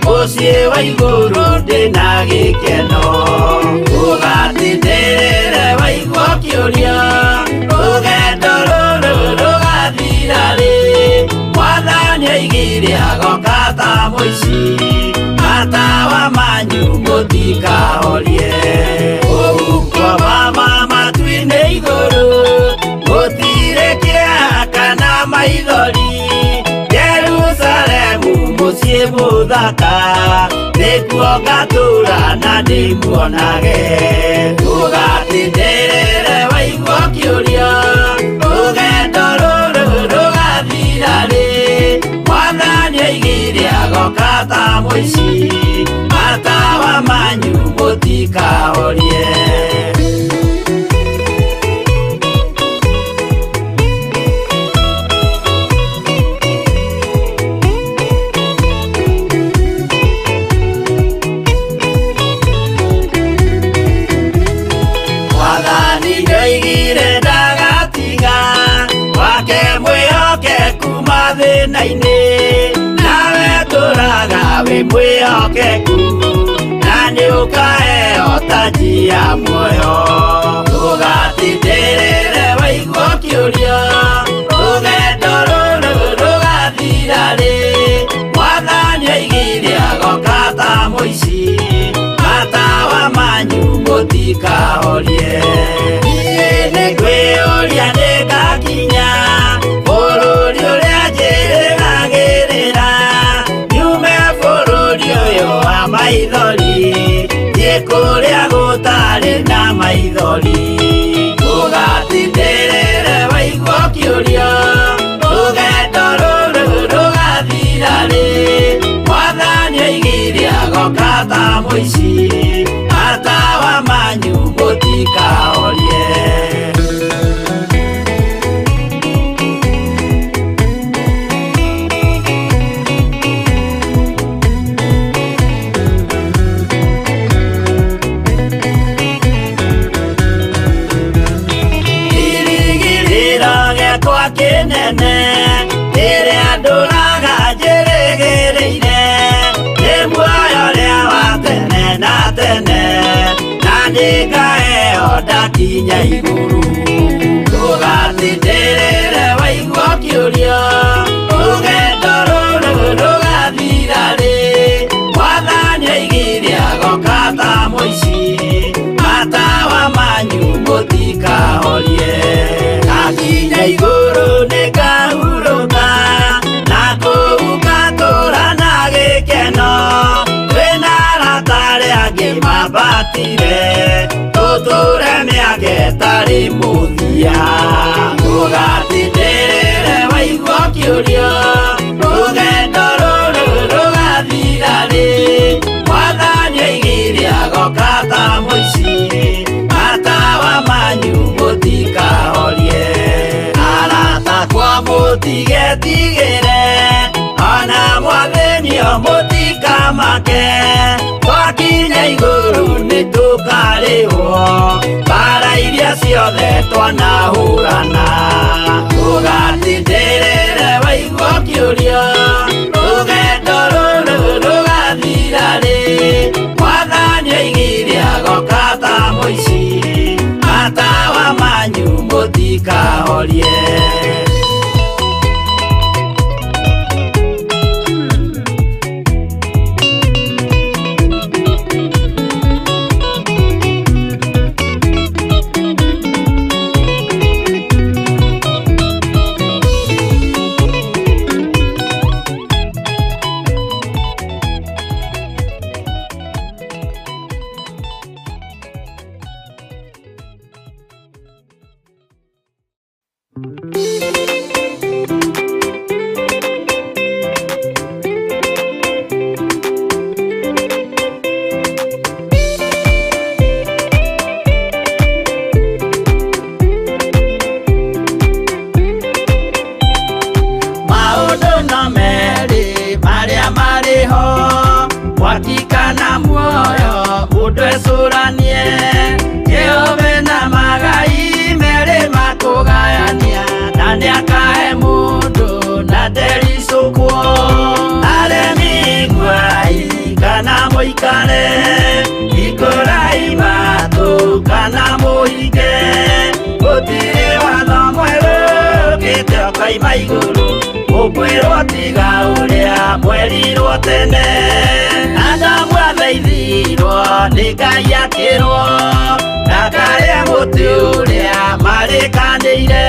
Mũciĩ wa igũrũ ndĩna gĩkeno. Ndũgatindĩrĩre waigua kĩũrio rũgendo rũrũ rũgathira rĩ. Mwathani oigire agoka ta mũici matawa manyu mũtikahorie. Ũguo mama matu-inĩ igũrũ gũtirĩ kĩeha kana maithori. Jerusalemu mũciĩ mũthaka nĩkuo ngatũũra na ndĩmuonage. Ndũgatindĩrĩre waigua kĩũrio rũgendo rũrũ rũgathira rĩ. Mwathani oigire agoka ta mũici matawa manyu mũtikahorie. Nawe tũraga wĩ mwĩhokeku na nĩũkaheo taji ya muoyo. Ndũgatindĩrĩre waigua kĩũrio rũgendo rũrũ rũgathira rĩ. Mwathani oigire agoka ta mũici matawa manyu mũtikahorie. Niĩ nĩngwĩyũria nĩngakinya bũrũri ũrĩa njĩrĩgagĩrĩra. Nyume bũrũri ũyũ wa maithori thiĩ kũrĩa gũtarĩ na maithori. Ndũgatindĩrĩre waigua kĩũrio rũgendo rũrũ rũgathira rĩ. Mwathani oigire agoka ta mũici matawa manyu mũtikahorie. Kĩnene ĩrĩa ndũraga njĩrĩgĩrĩire nĩ muoyo ũrĩa wa tene na tene. nĩngaeo ndakinya igũrũ. Ndũgatindĩrĩre waigua kĩũrio, rũgendo rũrũ rũgathira rĩ. Mwathani oigire agoka ta mũici, matawa manyu mũtikahorie. Ngakinya igũrũ nĩngahurũka, na kũu ngatũũra na gĩkeno. Twĩna arata arĩa angĩ mambatire, tũtũũre mĩaka ĩtarĩ mũthia. Ndũgatindĩrĩre waigua kĩũrio, rũgendo rũrũ rũgathira rĩ. Mwathani oigire agoka ta mũici, matawa manyu mũtikahorie. Arata kwa mũtigetigĩre, ona mwathĩnio mũtikamake. Twakinya igũrũ nĩtũkarĩhwo mbara iria ciothe twanahũrana. Ndũgatindĩrĩre waigua kĩũrio, rũgendo rũrũ rũgathira rĩ. Mwathani oigire agoka ta mũici, matawa manyu mũtikahorie. Watikana muoyo mũndũ ecũranie, Jehova na magai merĩ makũgayania. Na nĩakahe mũndũ na ndericũkwo, aremi iguai kana mũikare, ikũrai matũ kana mũhinge. Gũtirĩ watho mwerũ ũkĩte ũkoima igũrũ, ũkwĩrwo tiga ũrĩa mwerirwo tene. Adamu athaithirwo nĩ Ngai akĩrwo, ndakarĩa mũtĩ ũrĩa marĩkanĩire.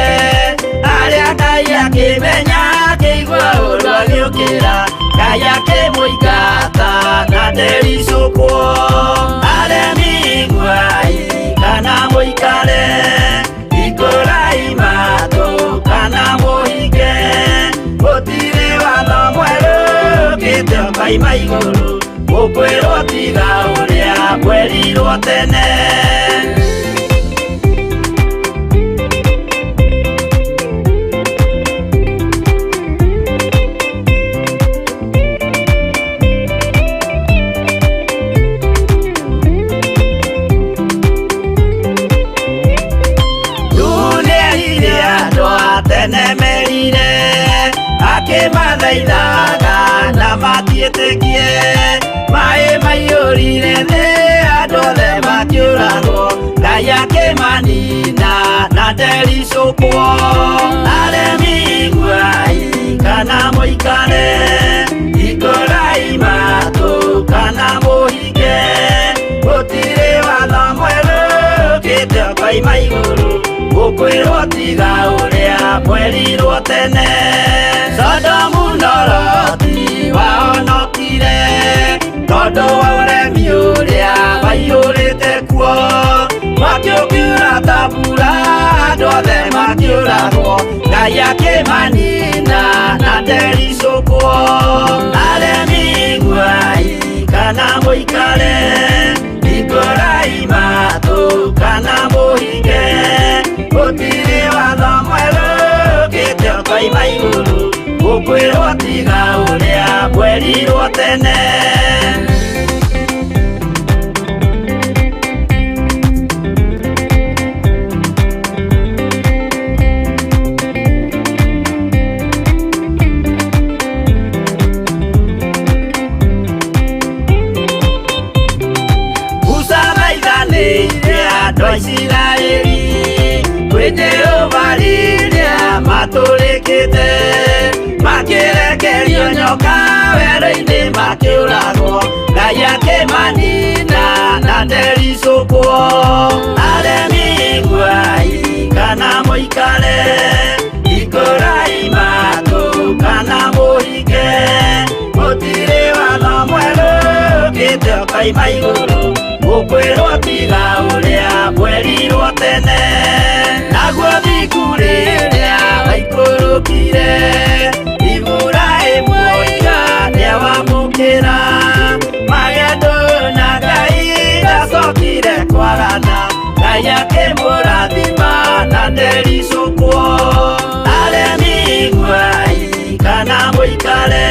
Arĩa Ngai akĩmenya akĩigua ũru agĩũkĩra, Ngai akĩmũingata na ndericũkwo. Aremi iguai kana mũikare, ikũrai matũ kana mũhinge. Gũtirĩ watho mwerũ ũkĩte ũkoima igũrũ, ũkwĩrwo tiga ũrĩa mwerirwo tene. Nĩerire andũ a tene merire, akĩmathaithaga na matiĩtĩkie. Maĩ maiyũrire thĩ andũ othe makĩũragwo, Ngai akĩmanina na ndericũkwo. Aremi iguai kana mũikare, ikũrai matũ kana mũhinge. Gũtirĩ watho mwerũ ũkĩte ũkoima igũrũ, ũkwĩrwo tiga ũrĩa mwerirwo tene. Sodomu na Loti wahonokire, tondũ wa ũremi ũrĩa waiyũrĩte kuo. Mwaki ũkiura ta mbura, andũ othe makĩũragwo, Ngai akĩmanina na ndericũkwo. Aremi iguai kana mũikare, ikũrai matũ kana mũhinge. Gũtirĩ watho mwerũ ũkĩte ũkoima igũrũ, ũkwĩrwo tiga ũrĩa mwerirwo tene. Musa thaithanĩire mokite makirekerio nyoka wero-ini makiuragwo Ngai akimanina na ndericukwo aremi guai kana muikare ikurai matu kana muhike mutire watho mweru kite kaima iguru gukwirwo tiga uria mwerirwo tene naguo thiku riria waikurukire Iburahĩmu nĩawamũkĩra magendo na Ngai acokire kwarana Ngai akĩmũrathima na ndericukwo aremi guai kana mũikare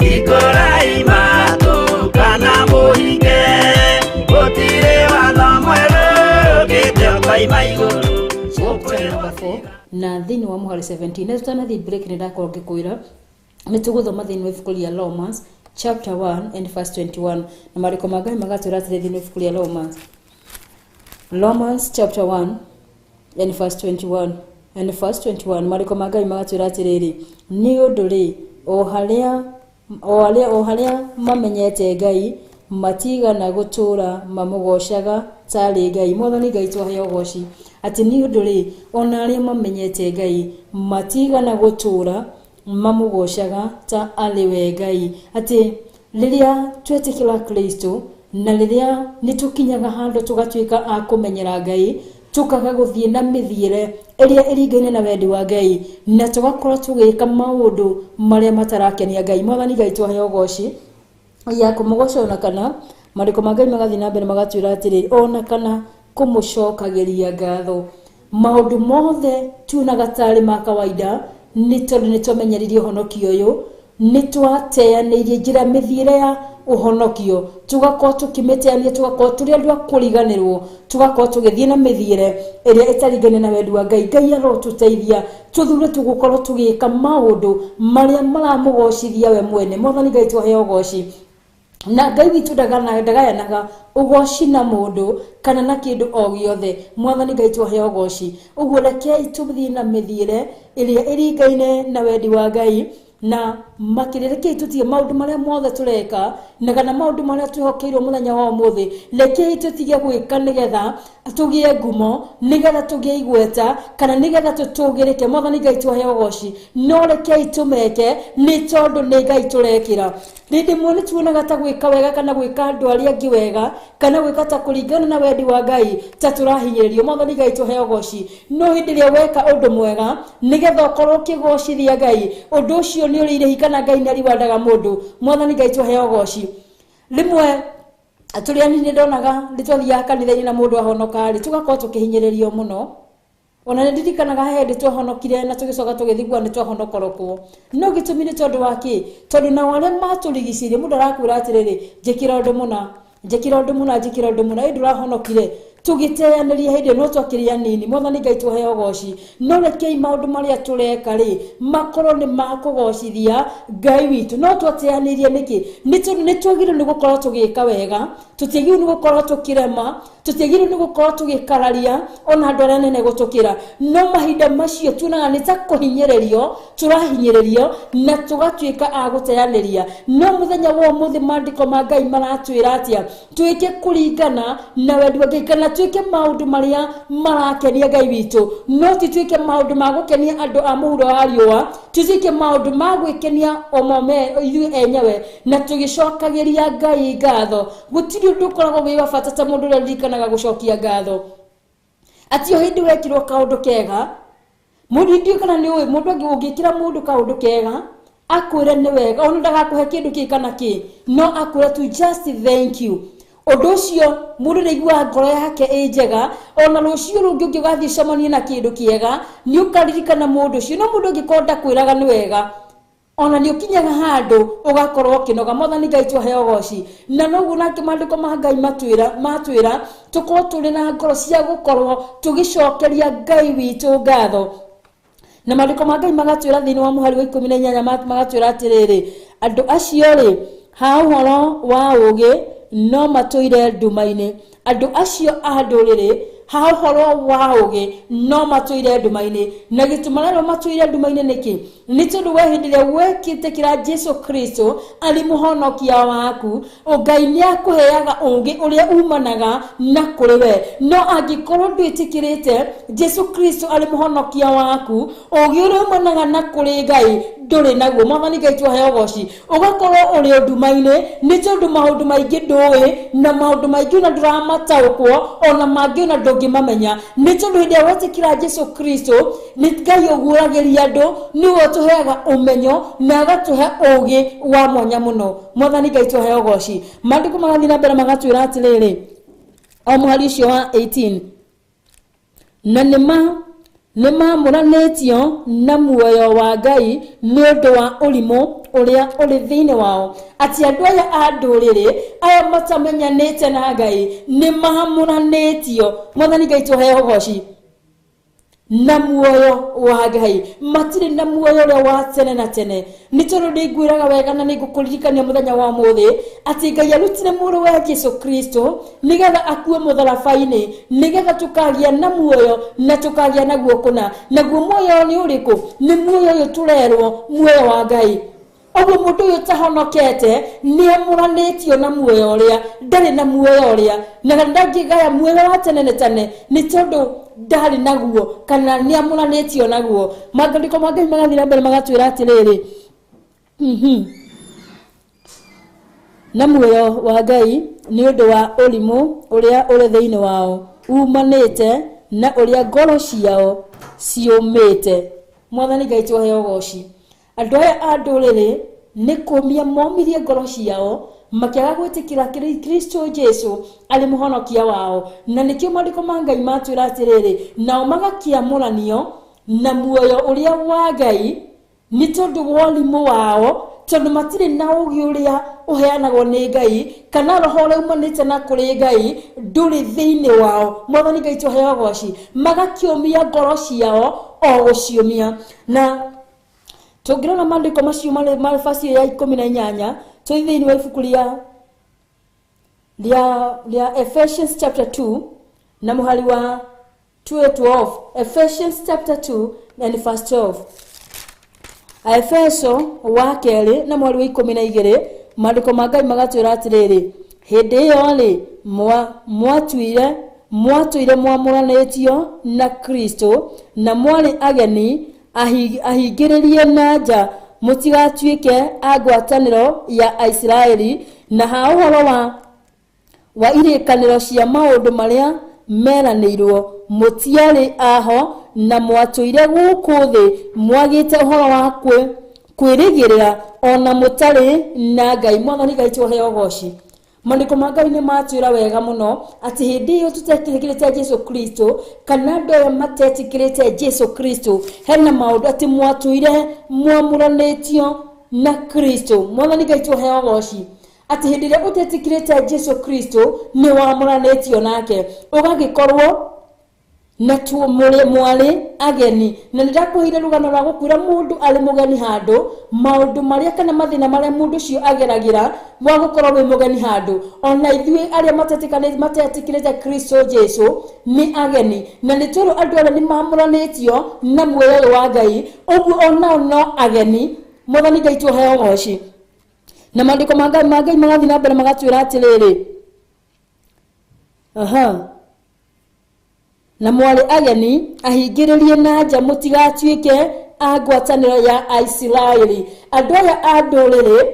ikurai matu kana mũhike gũtirĩ watho mwerũ ũkĩte kaima igũrũ Number 4 na thini wa muhari 17 na tutanathi break ni ndakorwo ngikwira ni tuguthoma thini wa ibuku ria Romans chapter 1 and verse 21 na mariko magai magatwira thini wa ibuku ria Romans chapter 1 and verse 21 and verse 21 mariko magai magatwira atiriri ni unduri o haria mamenyete Ngai matigana gutura mamugoshaga tari Ngai mwathani Ngai twahe ugoci ati ni unduri ona aria mamenyete Ngai matigana gutura mamugoshaga ta aliwe Ngai ati riria twetikira Kristo na riria nitukinyaga handu tugatwika a kumenyera Ngai tukaga guthie na mithiire iria iringaine na wendi wa Ngai na tugakorwo tugika maundu maria matarakenia Ngai mwathani Ngai twahe ugoci ya kumugosha ona kana mariko magai magathi na mbere magatwira atiri ona kana kumucokagiria ngatho maundu mothe tunaga tari ma kawaida nitumenyeririe honokio uyu nitwateanirie njira mithiire ya uhonokio tugakorwo tukimiteania tugakorwo turi andu akuriganirwo tugakorwo tugithie na mithiire iria itaringane na wendi wa Ngai Ngai arotuteithia tuthure tugukorwo tugika maundu maria maramugocithia we mwene mwathani Ngai twahe ugoci na Ngai witu ndagayanaga ugoci na mundu kana na kindu o giothe mwathani Ngai twahe ugoci uguo reke ituthie na mithiire iria iringaine na wendi wa Ngai na makireke tutie maundu maria mothe tureka na kana maundu maria twihokeirwo muthenya wa umuthi reke tutige gwika nigetha tugie ngumo nigetha tugie igweta kana nigetha tutugirike mwathani Ngai twahe ugoci no reke tumeke ni tondu ni Ngai turekira rindi mwene tuonaga ta gwika wega kana gwika andu aria angi wega kana gwika ta kuringana na wendi wa Ngai ta turahinyiririo mwathani Ngai twahe ugoci no hindi ria weka undu mwega nigetha ukorwo ukigocithia Ngai undu ucio ni urire kana Ngai nari wandaga mundu mwathani Ngai twahe ugoci rimwe aturiani ni ndonaga ritwathia kanitha-ini na mundu ahonoka ri tugakorwo tukihinyiririo muno ona ndirikanaga hindi twahonokire na tugicoka tugithigua ni twahonokorokwo no gitumi ni tondu waki tondu na wale maturigicirie mundu arakwira atiriri njikira undu muna indu rahonokire tugiteaniria hindi no twakiria nini mwathani Ngai twahe ugoci no rekei maundu maria tureka ri makorwo ni makugocithia Ngai witu no twateanirie niki ni twagire ni gukorwo tugika wega tutigire ni gukorwo tukirema tutigire ni gukorwo tugikararia ona andu aria nene gutukira no mahinda macio tunaga ni ta kuhinyiririo turahinyiririo na tugatwika a guteaniria no muthenya wa umuthi mandiko ma Ngai maratwira atia twike kuringana na wendi wa Ngai kana twike maundu maria marakenia Ngai witu no titwike maundu ma gukenia andu a muhuro wa riua titwike maundu ma gwikenia omome ithu enyewe na tugicokagiria Ngai ngatho gutiri undu ukoragwo wi wa bata ta mundu ririkanaga gucokia ngatho atio hindi wekirwo kaundu kega mundu ndio kana ni uyu mundu angikira mundu kaundu kega akwire ni wega ona ndagakuhe kindu ki kana ki no akwire tu just thank you undu ucio mundu nigua ngoro yake ijega ona rucio rungi ungigathie cemania na kindu kiega ni ukaririkana mundu ucio no mundu ngikonda kwiraga ni wega ona ni ukinyaga handu ugakorwo kinoga mwathani Ngai twahe ugoci na noguo nake mandiko ma Ngai matwira tukorwo turi na ngoro cia gukorwo tugicokeria Ngai witu ngatho na mandiko ma Ngai magatwira thini wa muhari wa 18 magatwira atiriri andu acio ri ha uhoro wa ugi no matuire nduma-ini andu acio a nduriri ha horo waoge no matuire ndumaini na gitumarero matuire ndumaini niki ni tondu we hindire wekite kira Jesu Kristo ali muhonokia waku Ngai ni akuheaga ungi uria umanaga na kuri we no angikorwo ndwitikirite Jesu Kristo ali muhonokia waku ugi uria umanaga na kuri Ngai nduri naguo mwathani Ngai tuhe ugoci ugakorwo uri ndumaini ni tondu maundu maingi ndui na maundu maingi na nduramataukwo ona mangi na ndungimamenya ni tondu hindi ya wetikira Jesu Kristo ni Ngai uguragiria andu niwe tuheaga umenyo na agatuhe ugi wa mwanya muno mwathani Ngai tuhe ugoci maandiko magathi na mbere magatwira atiriri o muhari ucio wa 18 na nima muranetio na muoyo wa Ngai ni undu wa urimo uria uri thiini wao ati andu aya a nduriri aya matamenyanite na Ngai ni mamuranetio mwathani Ngai tuhe ugoci na muoyo wa Ngai matire na muoyo uria wa tene na tene ni tondu ndigwiraga wega na nigukuririkania muthenya wa muthi ati Ngai arutire muru wa Jesu Kristo nigetha akue mutharabaini nigetha tukagia na muoyo na tukagia naguo kuna naguo muoyo ni uriku ni muoyo uyu turerwo muoyo wa Ngai oguo mundu uyu tahonokete ni amuranitio na muoyo uria ndari na muoyo uria na ndangigaya muoyo wa tene na tene ni tondu ndari naguo kana ni amuranitio naguo maandiko mangĩ magathira mbere magatwira atiriri na muoyo wa Ngai ni undu wa urimu uria uri thiini wao umanite na uria ngoro ciao ciumite mwathani Ngai tuhe ugoci andu aya a nduriri ni kumia momirie ngoro ciao makiaga gwitikira Kristo Jesu ali muhonokia wao na nikio maandiko ma Ngai matwira atiriri nao magakiamuranio na muoyo uria wa Ngai ni tondu wa urimu wao tondu matire na ugi uria uheanagwo ni Ngai kana roho uria umanite na kuri Ngai nduri thiini wao mwathani Ngai tuhe ugoci magakiumia ngoro ciao o guciumia na tungirona maandiko macio mari fasi ya 18 thiini wa ibuku ria Ephesians chapter 2 na muhari wa 12 Ephesians chapter 2 and verse 12 Efeso wa keri na muhari wa 12 maandiko ma Ngai magatwira atiriri hindi iyo ri mwatuire mwamuranitio na Kristo na mwari ageni ahingiririe na nja mutigatuike agwataniro ya Israeli na ha uhoro wa irikaniro cia maundu maria meranirwo mutiari aho na mwatuire guku thi mwagite uhoro wa kwirigirira ona mutari na Ngai mwathani Ngai tuhe ugoci maandiko ma Ngai ni matwira wega muno ati hindi iyo tutetikirite Jesu Kristo kana andu aya matetikirite Jesu Kristo hena maundu ati mwatuire mwamuranitio na Kristo mwathani Ngai tuhe ugoci ati hindi ria utetikirite Jesu Kristo ni wamuranitio nake ugagikorwo na tu mwari ageni na ndakuhire rugano rwa gukwira mundu ali mugeni handu maundu maria kana mathina maria mundu cio ageragira mwa gukorwo wi mugeni handu ona ithui aria matetikirite Kristo Jesu ni ageni na ni turu andu aria ni mamuranitio na muoyo wa Ngai uguo ona no ageni mwathani Ngai tuhe ugoci na maandiko ma Ngai magathi na mbere magatwira atiriri na mwari ageni ahingiririe na nja mutigatuike agwataniro ya Israeli andu aya a nduriri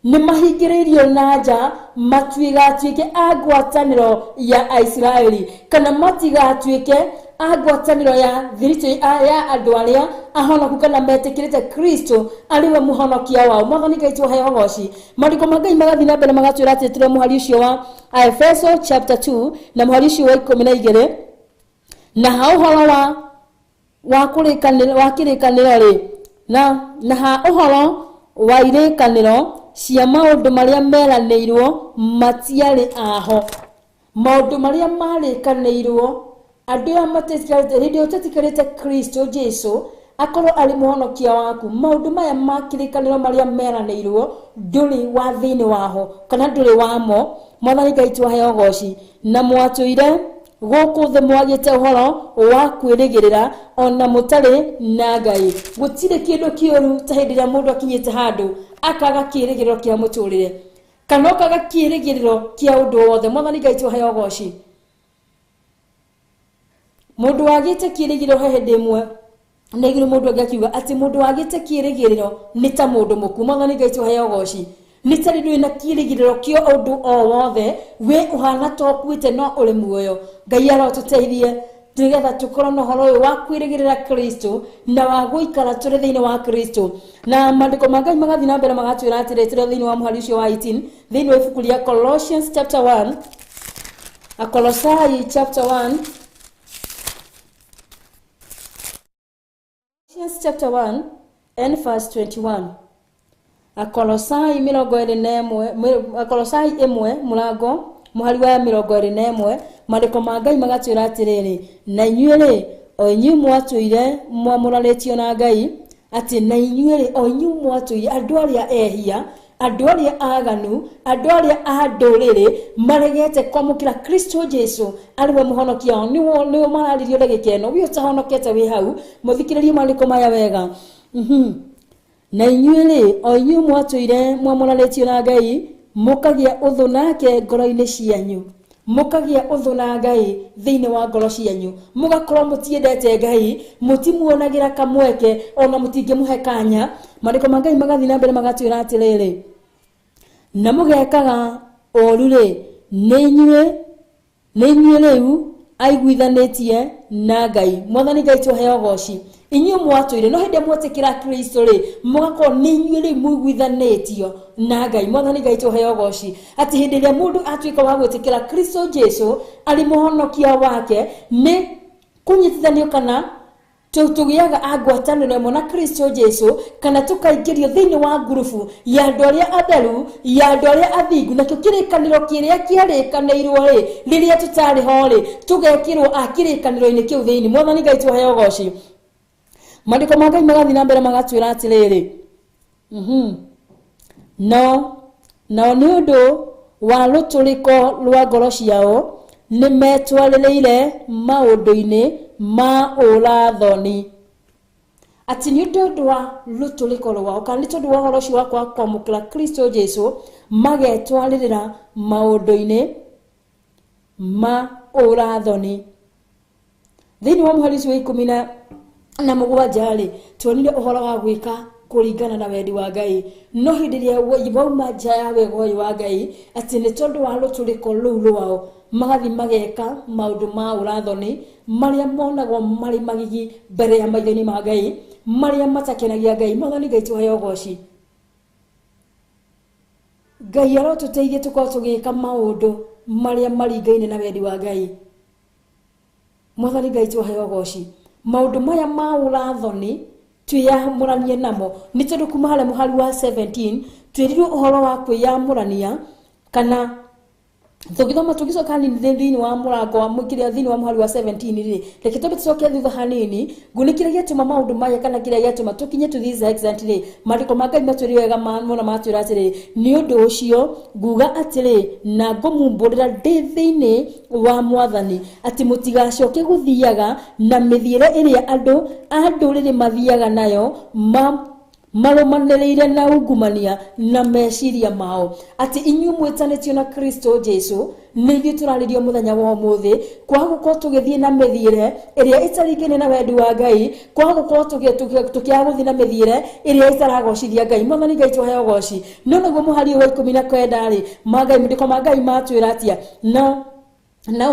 ni mahingiririo na nja matigatuike agwataniro ya Israeli kana matigatuike agwataniro ya thirito ya andu aria ahonoku kana metikirite Kristo aliwe muhonokia wao mwathani Ngai tuhe ugoci maandiko ma Ngai magathi na mbere magatwira ati tire muhari ucio wa Efeso chapter 2 na muhari ucio wa 12 na ha uhoro wa kirikaniro ri na ha uhoro wa irikaniro cia maundu maria meranirwo matiari aho maundu maria marikanirwo andu ya matetikirite radio tetikirite Kristo Jesu akorwo ali muhonokia waku maundu maya makirikaniro maria meranirwo nduri wa thiini waho kana nduri wamo mwathani Ngai tuhe ugoci na mwatuire goko the mwagite uhoro wa kwirigirira ona mutari na Ngai gutire kindu kioru ta hindira mundu akinyite handu akaga kirigiriro kia muturire kana akaga kirigiriro kia undu wothe. Mwathani Ngai tuheo goci. Mundu wagite kirigiriro he hindi imwe negiro mundu agakiuga ati mundu wagite kirigiriro ni ta mundu muku. Mwathani Ngai tuheo goci. Nitari ndui na kirigiriro kio undu o wothe we uhana tokuite no uri muoyo. Ngai arotuteithie tugetha tukorwo na horo wa kwirigirira Kristo na wa guikara turi thiini wa Kristo. Na mandiko ma Ngai magathi na mbere magatwira atire turi thiini wa muhari ucio wa 18 thiini wa ibuku ria Colossians chapter 1. Colossae chapter 1. Colossians chapter 1 and verse 21. Colossae 1 murango muhari wa 21 mandiko ma Ngai magatwira atiriri na inyuĩ o inyuĩ mwatũire mwamũranĩtio na Ngai ati na inyuĩ o inyuĩ mwatũire andũ arĩa ehia andũ arĩa aganu andũ arĩa a ndũrĩrĩ maregete kwamũkĩra Kristo Jesu ariwe mũhonokia wao nĩwe mararirio ndagĩka ĩno we ũtahonokete wĩ hau mũthikĩrĩrie mandĩko maya wega. Na inyuĩ o inyuĩ mwatũire mwamũranĩtio na Ngai mũkagĩa ũthũ nake ngoro-inĩ cianyu mukagia uthu na Ngai thiini wa ngoro cianyu mugakorwo mutiendete Ngai mutimuonagira kamweke ona mutingimuhe kanya. Mandiko ma Ngai magathi na mbere magatwira atiriri na mugekaga orure ni inyuĩ riu aiguithanitie na Ngai. Mwathani Ngai tuheo goci. Inyuĩ mwatũire no hĩndĩ mwetikira Kristo ri mugakorwo ni inyuĩ ri muiguithanĩtio na Ngai. Mwathani Ngai tuheo goci ati hĩndĩ ĩrĩa mũndũ atuĩka wa gwĩtĩkĩra Kristo Jesu arĩ mũhonokia wake ni kunyitithanio kana tugiaga agwatanĩro ĩmwe na Kristo Jesu kana tukaingĩrio thĩinĩ wa ngurubu ya andũ arĩa atheru ya andũ arĩa athingu na kĩrĩkanĩro kĩrĩa kĩarĩkanĩirwo rĩ rĩrĩa tũtarĩ ho rĩ tugekĩrwo kĩrĩkanĩro-inĩ kĩu thĩinĩ. Mwathani Ngai tuheo goci. Mandiko ma Ngai magathi na mbere magatwira atiriri no nĩ ũndũ wa rũtũrĩko rwa ngoro ciao nĩ metwarĩrĩire maũndũ-inĩ ma ũrathoni. Ati nĩ ũndũ wa rũtũrĩko rwao kana nĩ tondũ wa ũhoro ũcio wa kwamũkĩra Kristo Jesu magetwarĩrĩra maũndũ-inĩ ma ũrathoni. Thĩinĩ wa muhari ucio wa 17 rĩ tuonire ũhoro wa gwĩka kũringana na wendi wa Ngai no hĩndĩ ĩrĩa wauma nja ya wega ũyũ wa Ngai ati nĩ tondũ wa rũtũrĩko rũu rwao magathi mageka maũndũ ma ũrathoni marĩa monagwo marĩ magigi mbere ya maitho-inĩ ma Ngai marĩa matakenagia Ngai. Mwathani Ngai tuheo goci. Ngai arotũteithie tũkorwo tũgĩka maũndũ marĩa maringaine na wendi wa Ngai. Mwathani Ngai tuheo goci. Maũndũ maya ma ũrathoni twĩyamũranie namo nĩ tondũ kuma harĩa mũhari wa 17 twĩrirwo ũhoro wa kwĩyamũrania kana thogithoma tugicoka hanini thĩinĩ wa mũrango wa mũkĩria thĩinĩ wa mũhari wa 17 rĩ reke tũbe tũcoke thutha hanini ngũnĩ kĩrĩa gĩatũma maũndũ maya kana kĩrĩa gĩatũma tũkinye tuthiĩ exactly mandĩko ma Ngai matwĩri wega mũno matwĩra atĩrĩ nĩ ũndũ ũcio nguga atĩrĩ na ngũmumbũrĩra ndĩ thĩinĩ wa Mwathani atĩ mũtigacoke gũthiaga na mĩthiĩre ĩrĩa andũ a ndũrĩrĩ mathiaga nayo maromanĩrĩire na ungumania na meciria mao. Ati inyuĩ mwĩtanĩtio na Kristo Jesu nĩ ithuĩ tũrarĩrio mũthenya wa ũmũthĩ kwaga gũkorwo tũgĩthiĩ na mĩthiĩre ĩrĩa ĩtaringaine na wendi wa Ngai kwaga gũkorwo tũkĩaga gũthiĩ na mĩthiĩre ĩrĩa ĩtaragocithia Ngai. Mwathani Ngai tuheo goci. No naguo mũhari wa 19 rĩ mandĩko ma Ngai matwĩra atia nao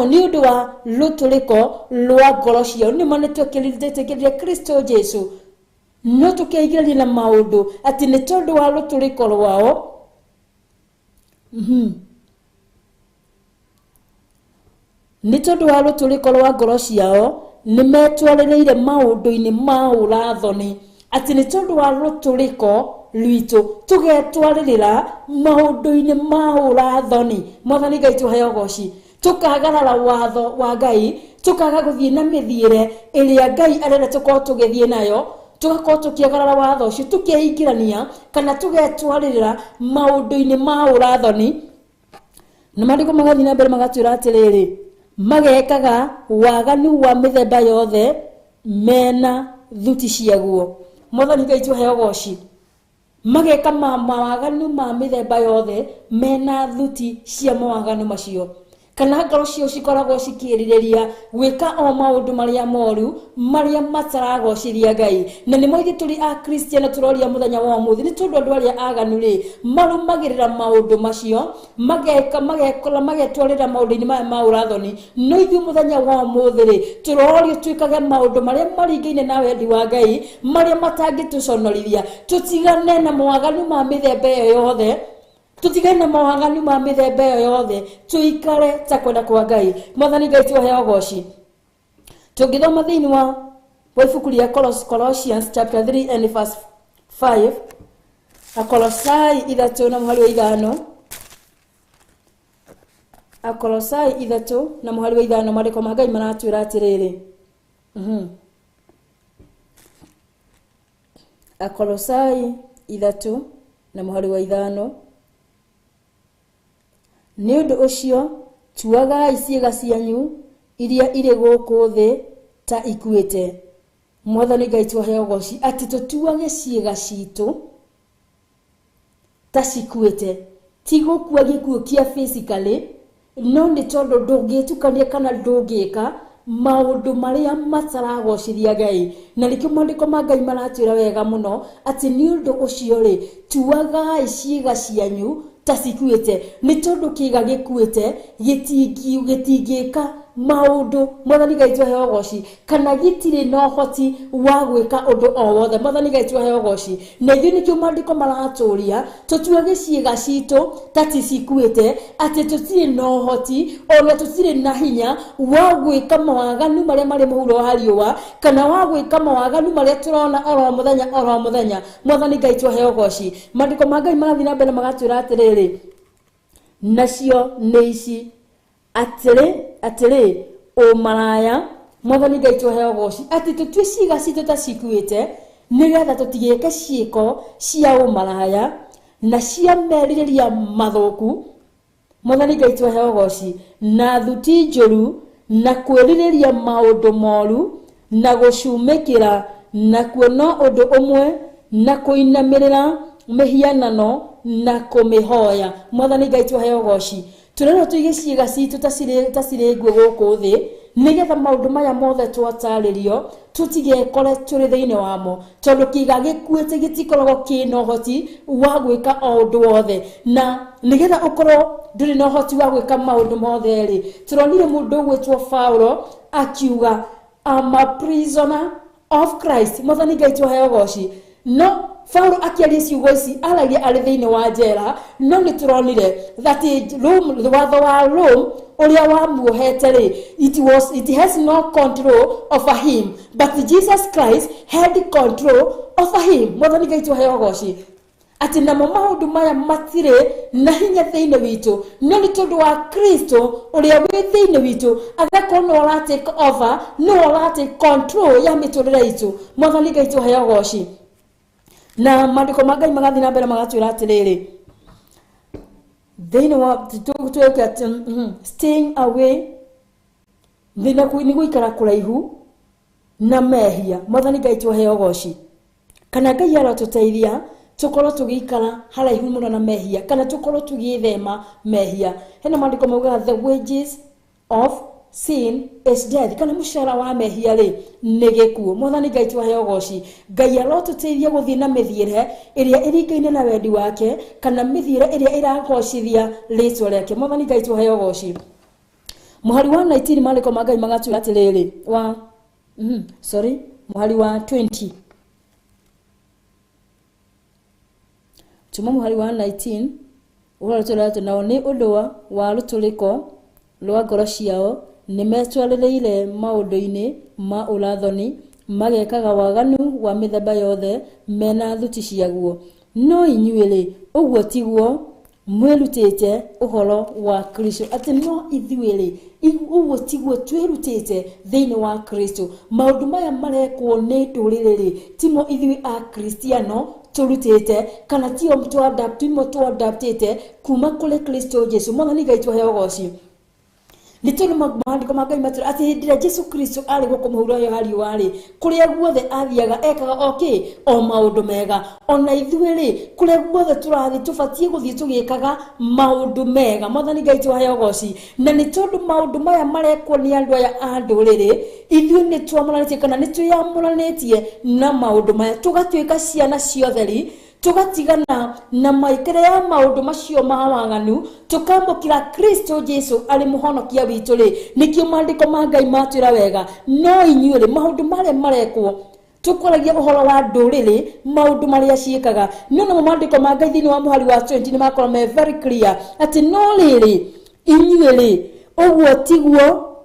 nĩ ũndũ wa rũtũrĩko rwa ngoro ciao nĩma nĩtwĩtĩkĩrĩte Kristo Jesu no tukeigĩrĩria na maũndũ ati nĩ tondũ wa rũtũrĩko rwao nĩ tondũ wa rũtũrĩko rwa ngoro ciao nĩ metwarĩrĩire maũndũ-inĩ ma ũrathoni. Ati nĩ tondũ wa rũtũrĩko rwitũ tũgetwarĩrĩra maũndũ-inĩ ma ũrathoni. Mwathani Ngai tuheo goci. Tukagarara watho wa Ngai tukaga gũthiĩ na mĩthiĩre ĩrĩa Ngai arenda tũkorwo tũgĩthiĩ nayo tugakorwo tukiagarara watho ũcio tukĩingĩrania kana tugetwarĩrĩra maũndũ-inĩ ma ũrathoni. Na mandĩko magathi na mbere magatwĩra atĩrĩrĩ magekaga waganu wa mithemba yothe mena thuti ciaguo. Mwathani Ngai tuhe ugoci. Mageka mawaganu ma mithemba yothe mena thuti cia mawaganu macio. Kana ngoro cio cikoragwo cikiririria gwika o maundu maria moru maria mataragociria Ngai. Na ni moithi turi a Kristiano turoria muthenya wa umuthi ni tundu andu aria aganu ri marumagirira maundu macio magetwarira maundu-ini maya ma urathoni. No ithu muthenya wa umuthi ri turorio twikage maundu maria maringaine na wendi wa Ngai maria matangituconorithia. Tutigane na mawaganu ma mithemba yothe. Tutigane na mawaganu ma mithemba yothe. Tuikare ta kwenda kwa Ngai. Mwathani Ngai tuhe ugoci. Tungithoma thiini wa ibuku ria Colossians chapter 3 and verse 5. Akolosai 3 na muhari wa 5. Akolosai 3 na muhari wa 5 mariko ma Ngai maratwira atiriri. Akolosai 3 na muhari wa 5. Ni undu ucio tuagai ciĩga cianyu iria ire gũkũ thĩ ta ikuĩte. Mwathani Ngai tuhe ugoci ati tutuage ciĩga citũ ta cikuĩte. Ti gũkua gĩkuũ kia physically, no nĩ tondũ ndũngĩtukania kana ndũngĩka maundu maria mataragociria Ngai. Na rĩkĩo maandĩko ma Ngai maratwĩra wega mũno ati ni undu ucio ri tuagai ciĩga cianyu ta cikuĩte. Ni tondu kiga gikuĩte gĩtingĩka maundu. Mwathani Ngai tuhe ugoci. Kana gitire na hoti wa gwĩka undu o wothe. Mwathani Ngai tuhe ugoci. Na ithuĩ nĩkĩo maandĩko maratũria tutuage ciĩga citũ ta cikuĩte, ati tutire na hoti ona tutire na hinya wa gwĩka mawaganu maria marĩ mũhuro wa riũa, kana wa gwĩka mawaganu maria turona oro muthenya. Mwathani Ngai tuhe ugoci. Maandĩko ma Ngai magathi na mbere magatwĩra atiriri, nacio nĩ ici atiri umaraya. Mwathani Ngai tuhe ugoci ati tutue ciĩga citũ ta cikuĩte nigetha tutigĩke ciĩko cia umaraya na cia merirĩria mathuku. Mwathani Ngai tuhe ugoci na thuti njũru na kwĩrirĩria maundu moru na gũcumĩkĩra na kuona undu umwe na kũinamirĩra mihianano na kũmĩhoya. Mwathani Ngai tuhe ugoci. Turero tuige ciĩga citũ ta cirĩ nguũ gũkũ thĩ nigetha maundu maya mothe twatarĩrio tutigekore tũrĩ thĩinĩ wamo, tondũ kĩĩga gĩkuĩte gĩtikoragwo kĩna ũhoti wa gwĩka o ũndũ wothe. Na nigetha ũkorwo ndũrĩ na ũhoti wa gwĩka maundu mothe rĩ, tũronire mũndũ ũgwĩtwo Paulo akiuga I'm a prisoner of Christ. Mwathani Ngai tuhe ugoci. No Paulo akiaria ciugo ici aragia arĩ thĩinĩ wa njera, no nĩ tũronire that watho wa Rome uria wamuohete rĩ, it has no control over him, but Jesus Christ had control over him. Mwathani Ngai tuhe ugoci. Ati namo maundu maya matire na hinya thĩinĩ witũ, no nĩ tondũ wa Kristo uria wĩ thĩinĩ witũ agakorwo no ara take over, no ara take control ya mĩtũrĩre itũ. Mwathani Ngai tuhe ugoci. Na maandĩko ma Ngai magathi na mbere magatwĩra atiriri, thĩinĩ wa tuĩke staying away, nĩ gũikara kũraihu na mehia. Mwathani Ngai tuhe ugoci. Kana Ngai arotũteithia tukorwo tugĩikara haraihu mũno na mehia, kana tukorwo tugĩthema mehia. Hena maandĩko maugaga the wages of sin is death, kana mũcara wa mehia rĩ nĩ gĩkuũ. Mwathani Ngai tuhe ugoci. Ngai arotũteithia gũthiĩ na mĩthiĩre ĩrĩa ĩringaine na wendi wake, kana mĩthiĩre ĩrĩa ĩragocithia rĩtwa rĩake. Mwathani Ngai tuhe ugoci. Muhari wa 19 maandĩko ma Ngai magatwĩra atiriri muhari wa 20. Tuma muhari wa 19 ũrarutũra atĩ nao nĩ ũndũ wa rũtũrĩko rwa ngoro ciao nĩ metwarĩrĩire maũndũ-inĩ ma ũrathoni, magekaga waganu wa mĩthemba yothe mena thuti ciaguo. No inyuĩ-rĩ, ũguo tiguo mwĩrutĩte ũhoro wa Kristo. Ati no ithuĩ-rĩ, ũguo tiguo twĩrutĩte thĩinĩ wa Kristo. Maũndũ maya marekwo nĩ ndũrĩrĩ-rĩ, timo ithuĩ a Kristiano turutite, kana timo twadaptĩte kuma kũrĩ Kristo Jesu. Mwathani Ngai tuhe ugoci. nĩ tondũ maandĩko ma Ngai matwĩra atĩ hĩndĩ ĩrĩa Jesu Kristo arĩ gũkũ mũhuro-inĩ wa riũa-rĩ, kũrĩa guothe athiaga ekaga o maũndũ mega. Ona ithuĩ-rĩ, kũrĩa guothe tũrathiĩ tũbatiĩ gũthiĩ tũgĩkaga maũndũ mega. Mwathani Ngai tũheo ũgooci. Na nĩ tondũ maũndũ maya marekwo nĩ andũ aya a ndũrĩrĩ, ithuĩ nĩ twamũranĩtie kana nĩ twĩyamũranĩtie na maũndũ maya, tũgatuĩka ciana cia ũtheri, tugatigana na maikere ya maundu macio mawaganu, tukambukira Kristo Jesu ari muhonokia witu ri. Nikio maandiko ma Ngai matwira wega, no inyuĩ ri maundu mare marekwo tukoragia uhoro wa nduriri, maundu maria ciikaga. No maandiko ma Ngai thini wa muhari wa 20 ni makora me very clear ati no riri inyuĩ ri uguo tiguo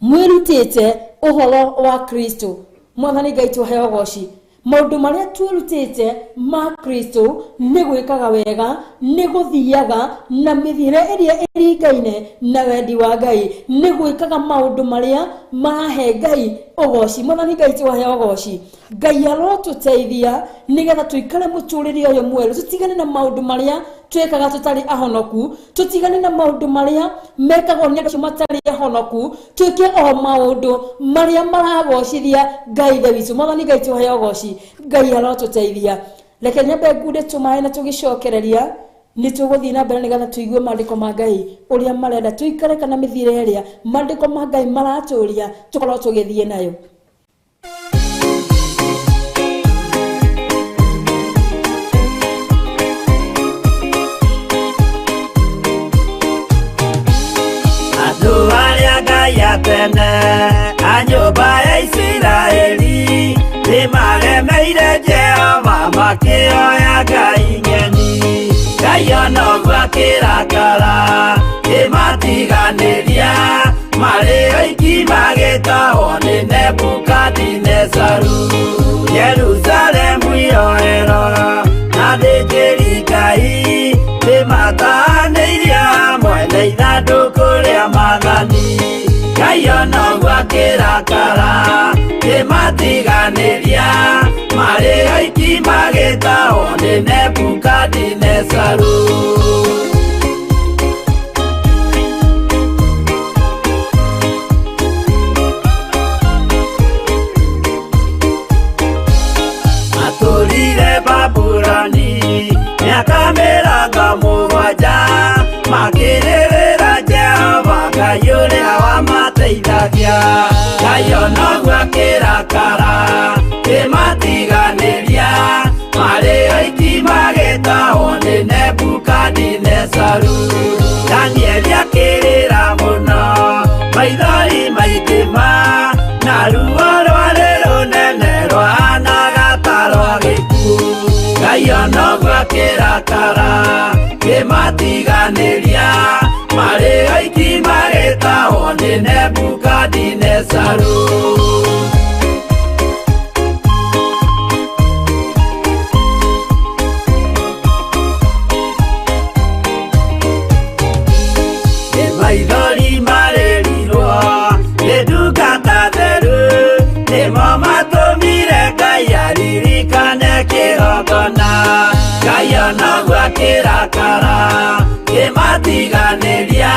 mwirutite uhoro wa Kristo. Mwathani Ngai tuheo ũgooci. Maundu maria twirutite ma Kristo ni gwikaga wega, ni guthiaga na mithire iria iringaine na wendi wa Ngai, ni gwikaga maundu maria mahe Ngai ũgooci. Mwathani Ngai tuhe ũgooci. Ngai arotuteithia nigetha tuikare muturire uyu mweru, tutigane na maundu maria twekaga tutari ahonoku, tutigane na maundu maria mekagwo ni andũ matari ahonoku, twike o maundu maria maragocithia Ngai the witu. Mwathani Ngai tuhe ũgooci. Ngai arotuteithia. Reke nyambe ngude tumae na tugicokereria ni tuguthii na mbere nigetha tuigue maandiko ma Ngai uria marenda tuikare kana mithire iria maandiko ma Ngai maraturia tukorwo tugithie nayo. Andũ arĩa Ngai atene a nyũmba ya Isiraeli nĩ maremeire Jehova makĩoya Ngai ng'eni. Ngai ona ũguo akĩrakara kĩmatiganĩria, marĩ oiki magĩtahwo nĩ Nebukadinezaru. Jerusalemu iroero na thĩnjĩri Ngai nĩmataanĩirie hamwe na ithandũkũ rĩa Mwathani. Ngai ona ũguo akĩrakara kĩmatiganĩria, marĩ oiki magĩtahwo nĩ Nebukadinezaru. Matũrire Babuloni mĩaka mĩrongo mũgwanja, makĩrĩrĩra Jehova Ngai ũrĩa wamateithagia. Ngai ona ũguo akĩrakara kĩmatiganĩria, marĩ oiki magĩtahwo nĩ Nebukadinezaru. Danieli akĩrĩra mũno, maithori maithima, na ruo rwarĩ rũnene rwahanaga ta rwa gĩkuũ. Ngai ona ũguo akĩrakara kĩmatiganĩria, marĩ oiki magĩtahwo nĩ Nebukadinezaru. Maithori marĩrirwo nĩ ndungata theru, nĩmo matũmire Ngai aririkane kĩgongona. Ngai ona ũguo akĩrakara kĩmatiganĩria,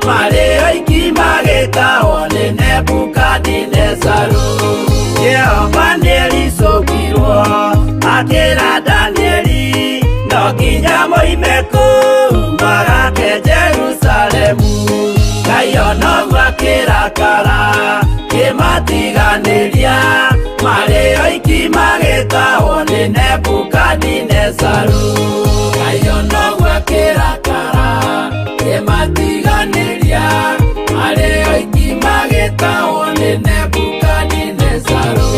marĩ oiki magĩtahwo nĩ Nebukadinezaru. Jehova nĩericũkirwo akĩra Danieli, no nginya moime kũu magake Jerusalemu. Ngai ona ũguo akĩrakara kĩmatiganĩria, marĩ oiki magĩtahwo nĩ Nebukadinezaru. Ngai ona ũguo akĩrakara kĩmatiganĩria, marĩ oiki magĩtahwo nĩ Nebukadinezaru.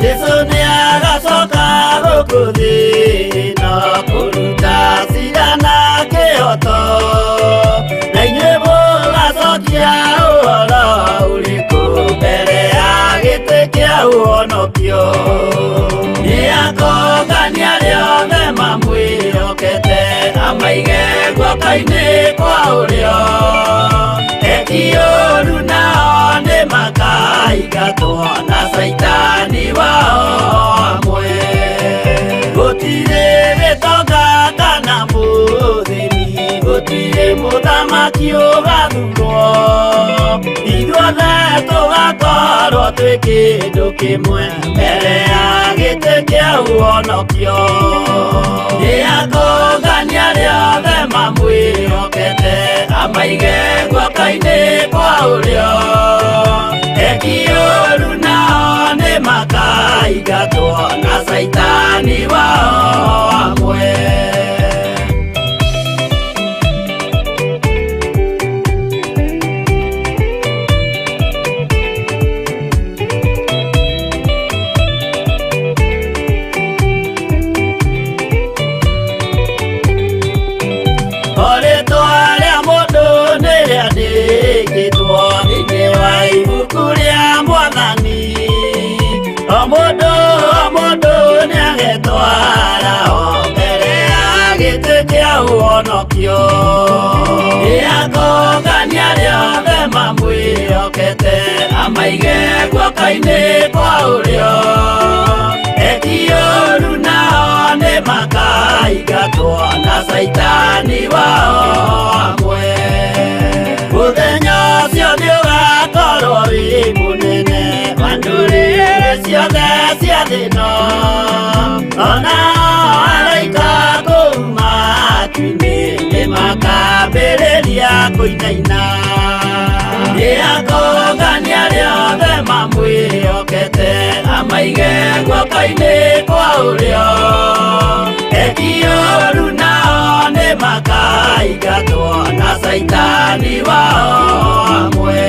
Jesu nĩagacoka gũkũ thĩ no kũruta cira na kĩhoto, na inyuĩ mũgacokia ũhoro ũrĩkũ mbere ya gĩtĩ kĩa ũhonokio. guoka-inĩ kwa ũrĩo eki-ũũru nao nĩ makaingatwo na Saitani wao amwe. Gũtirĩ gĩtonga kana mũthĩni, gũtirĩ mũthamaki ũgathurwo, ithuothe tũgakorwo twĩ kĩndũ kĩmwe mbere ya gĩtĩ kĩa ũhonokio. Nĩ atũngania rĩothe mamwĩhokete, amaige guoka-inĩ kwa ũrĩo eki-ũũru nao nĩ makaingatwo na Saitani wao amwe. Ũhonokio nĩ atũngania rĩothe mamwĩhokete, amaige guoka-inĩ kwa ũrĩo eki-ũũru nao nĩ makaingatwo na Saitani wao amwe. Mũthenya ũcio nĩũgakorwo wĩ mũnene wa ndũrĩrĩ ciothe cia thĩ ĩno, onao araika kũu nĩ makambĩrĩria kũinaina. Nĩ atũngania rĩothe mamwĩhokete, amaige guoka-inĩ kwa ũrĩo eki-ũũru nao nĩ makaingatwo na Saitani wao amwe.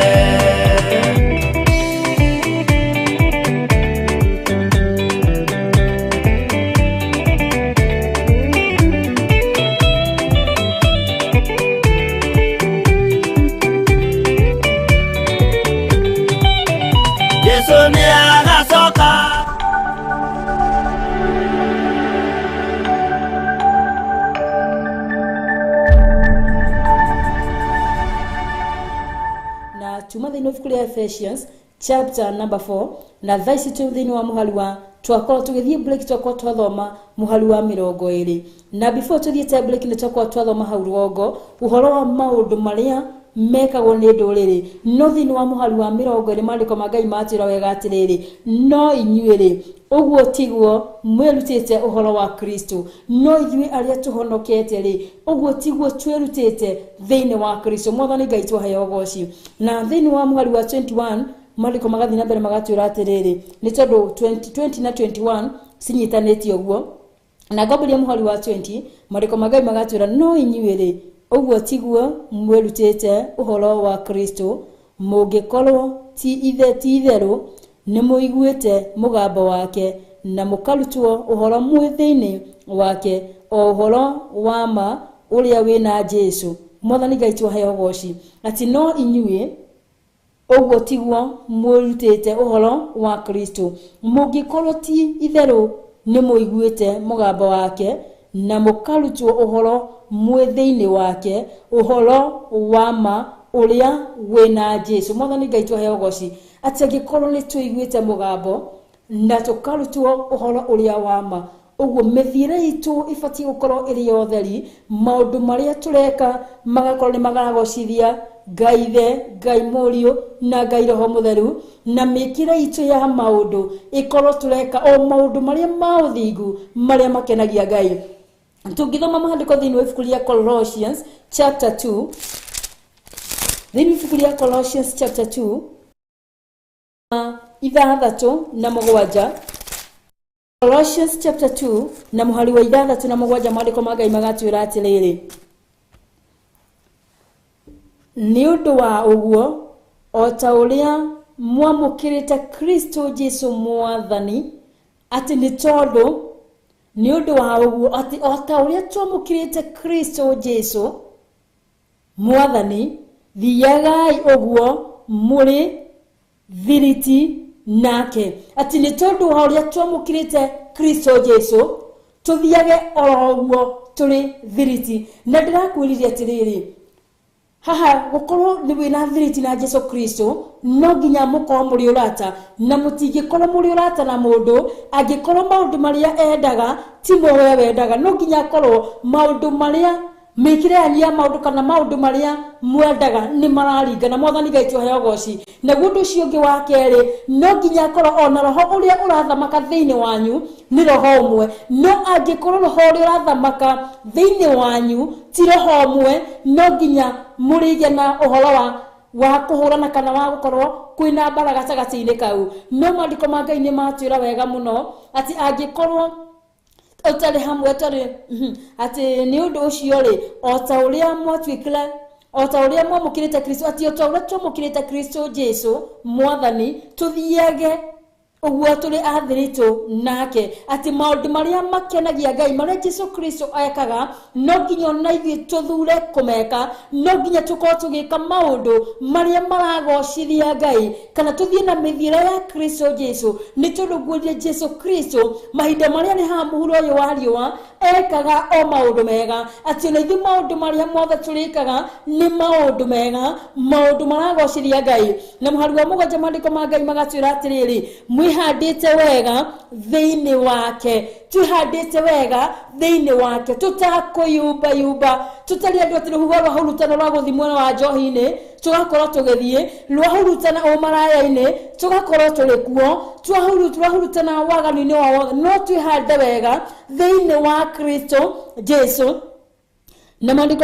Tuma thĩinĩ wa ibuku rĩa Ephesians chapter number 4 na thaisi tu thĩinĩ wa mũhari wa twakorwo tũgĩthiĩ break, twakorwo twathoma mũhari wa 20 na before tũthiĩte break nĩ twakorwo twathoma hau rũgongo ũhoro wa maũndũ marĩa mekagwo nĩ ndũrĩrĩ. No thĩinĩ wa mũhari wa 20 maandĩko ma Ngai matwĩra wega atĩrĩrĩ, no inyuĩ ũguo tiguo mwĩrutĩte ũhoro wa Kristo. No ithuĩ arĩa tũhonokete ũguo tiguo twĩrutĩte thĩinĩ wa Kristo. Mwathani Ngai twaheo goci. Na thĩinĩ wa mũhari wa 21 maandĩko magathiĩ na mbere magatwĩra atĩrĩrĩ, nĩ tondũ 20 na 21 cinyitanĩtie ũguo. Na ngomberia mũhari wa 20 maandĩko ma Ngai magatwĩra, no inyuĩ ũguo tiguo mwĩrutĩte ũhoro wa Kristo, mũngĩkorwo ti itherũ nĩ mũiguĩte mũgambo wake na mũkarutwo ũhoro mwĩ thĩinĩ wake, o ũhoro wa ma ũrĩa wĩna Jesũ. Mwathani Ngai twaheo goci. Ati no inyuĩ ũguo tiguo mwĩrutĩte ũhoro wa Kristo, mũngĩkorwo ti itherũ nĩ mũiguĩte mũgambo wake na mũkarutwo ũhoro mwĩ thĩinĩ wake, ũhoro wa ma ũrĩa wĩna Jesũ. Mwathani Ngai twaheo goci. Ati angĩkorwo nĩ tũiguĩte mũgambo na tũkarutwo ũhoro ũrĩa wa ma, ũguo mĩthiĩre itũ ibatiĩ gũkorwo ĩrĩ ya ũtheri, maũndũ marĩa tũreka magakorwo nĩ magaragocithia Ngai Ithe, Ngai Mũriũ na Ngai Roho Mũtheru, na mĩkĩre itũ ya maũndũ ĩkorwo tũreka o maũndũ marĩa ma ũthingu marĩa makenagia Ngai. Tũngĩthoma maandĩko thĩinĩ wa ibuku rĩa Colossians chapter 2, thĩinĩ wa ibuku rĩa Colossians chapter 2 6 na 7. Colossians chapter 2 na mũhari wa 6 na 7 maandĩko ma Ngai magatwĩra atĩrĩrĩ, nĩ ũndũ wa ũguo o ta ũrĩa mwamũkĩrĩte Kristo Jesũ Mwathani, atĩ nĩ tondũ nĩ ũndũ wa ũguo atĩ o ta ũrĩa twamũkĩrĩte Kristo Jesũ Mwathani, thiagai ũguo mũrĩ thiriti nake. Ati nĩ tondũ wa ũrĩa twamũkĩrĩte Kristo Jesũ, tũthiage oro ũguo tuli thiriti na ndirakwiriria atiriri haha gukorwo ni wina thiriti na Jesu Kristo no nginya mukorwo muri urata na mutingikorwo muri urata na mundu angikorwo maundu maria endaga ti moyo wendaga no nginya korwo maundu maria mikirania maundu kana maundu maria mwendaga ni mararingana mwathani gaitu haya goci na gundu cio ngi wa kere no nginya korwo ona roho uria urathamaka thiini wanyu ni roho umwe no angikorwo roho uria urathamaka thiini wanyu ti roho umwe no nginya murige na uhoro wa kuhurana kana wa gukorwo kwina mbara gatagati-ini kau no mandiko ma Ngai ni matwira wega muno ati angikorwo utari hamwe tari ati ni undu ucio ri ota uria mwatwikira ota uria mwamukirite Kristo ati ota uria twamukirite Kristo Jesu mwathani tuthiage uguo tuli athirito nake ati maundu maria makenagia Ngai maria Jesu Kristo ekaga no nginya na ithuĩ tuthure kumeka no nginya tukorwo tugika maundu maria maragocithia Ngai kana tuthie na mithira ya Kristo Jesu ni turungurie Jesu Kristo mahinda maria ni ha muhuro uyu wa riũa ekaga o maundu mega ati na ithuĩ maundu maria mothe turikaga ni maundu mega maundu maragocithia Ngai na muhari wa mũgwanja mandiko ma Ngai magatwĩra atiriri handite wega thiini wake tuhandite wega thiini wake tutakuyumba yumba tutari andu ati ruhuho rwa hurutana rwa guthimwo wa njohi-ini tugakorwo tugithie rwa hurutana o maraya-ini tugakorwo turi kuo twahurutana waganu-ini wa wothe no twihande wega thiini wa Kristo Jesu na mandiko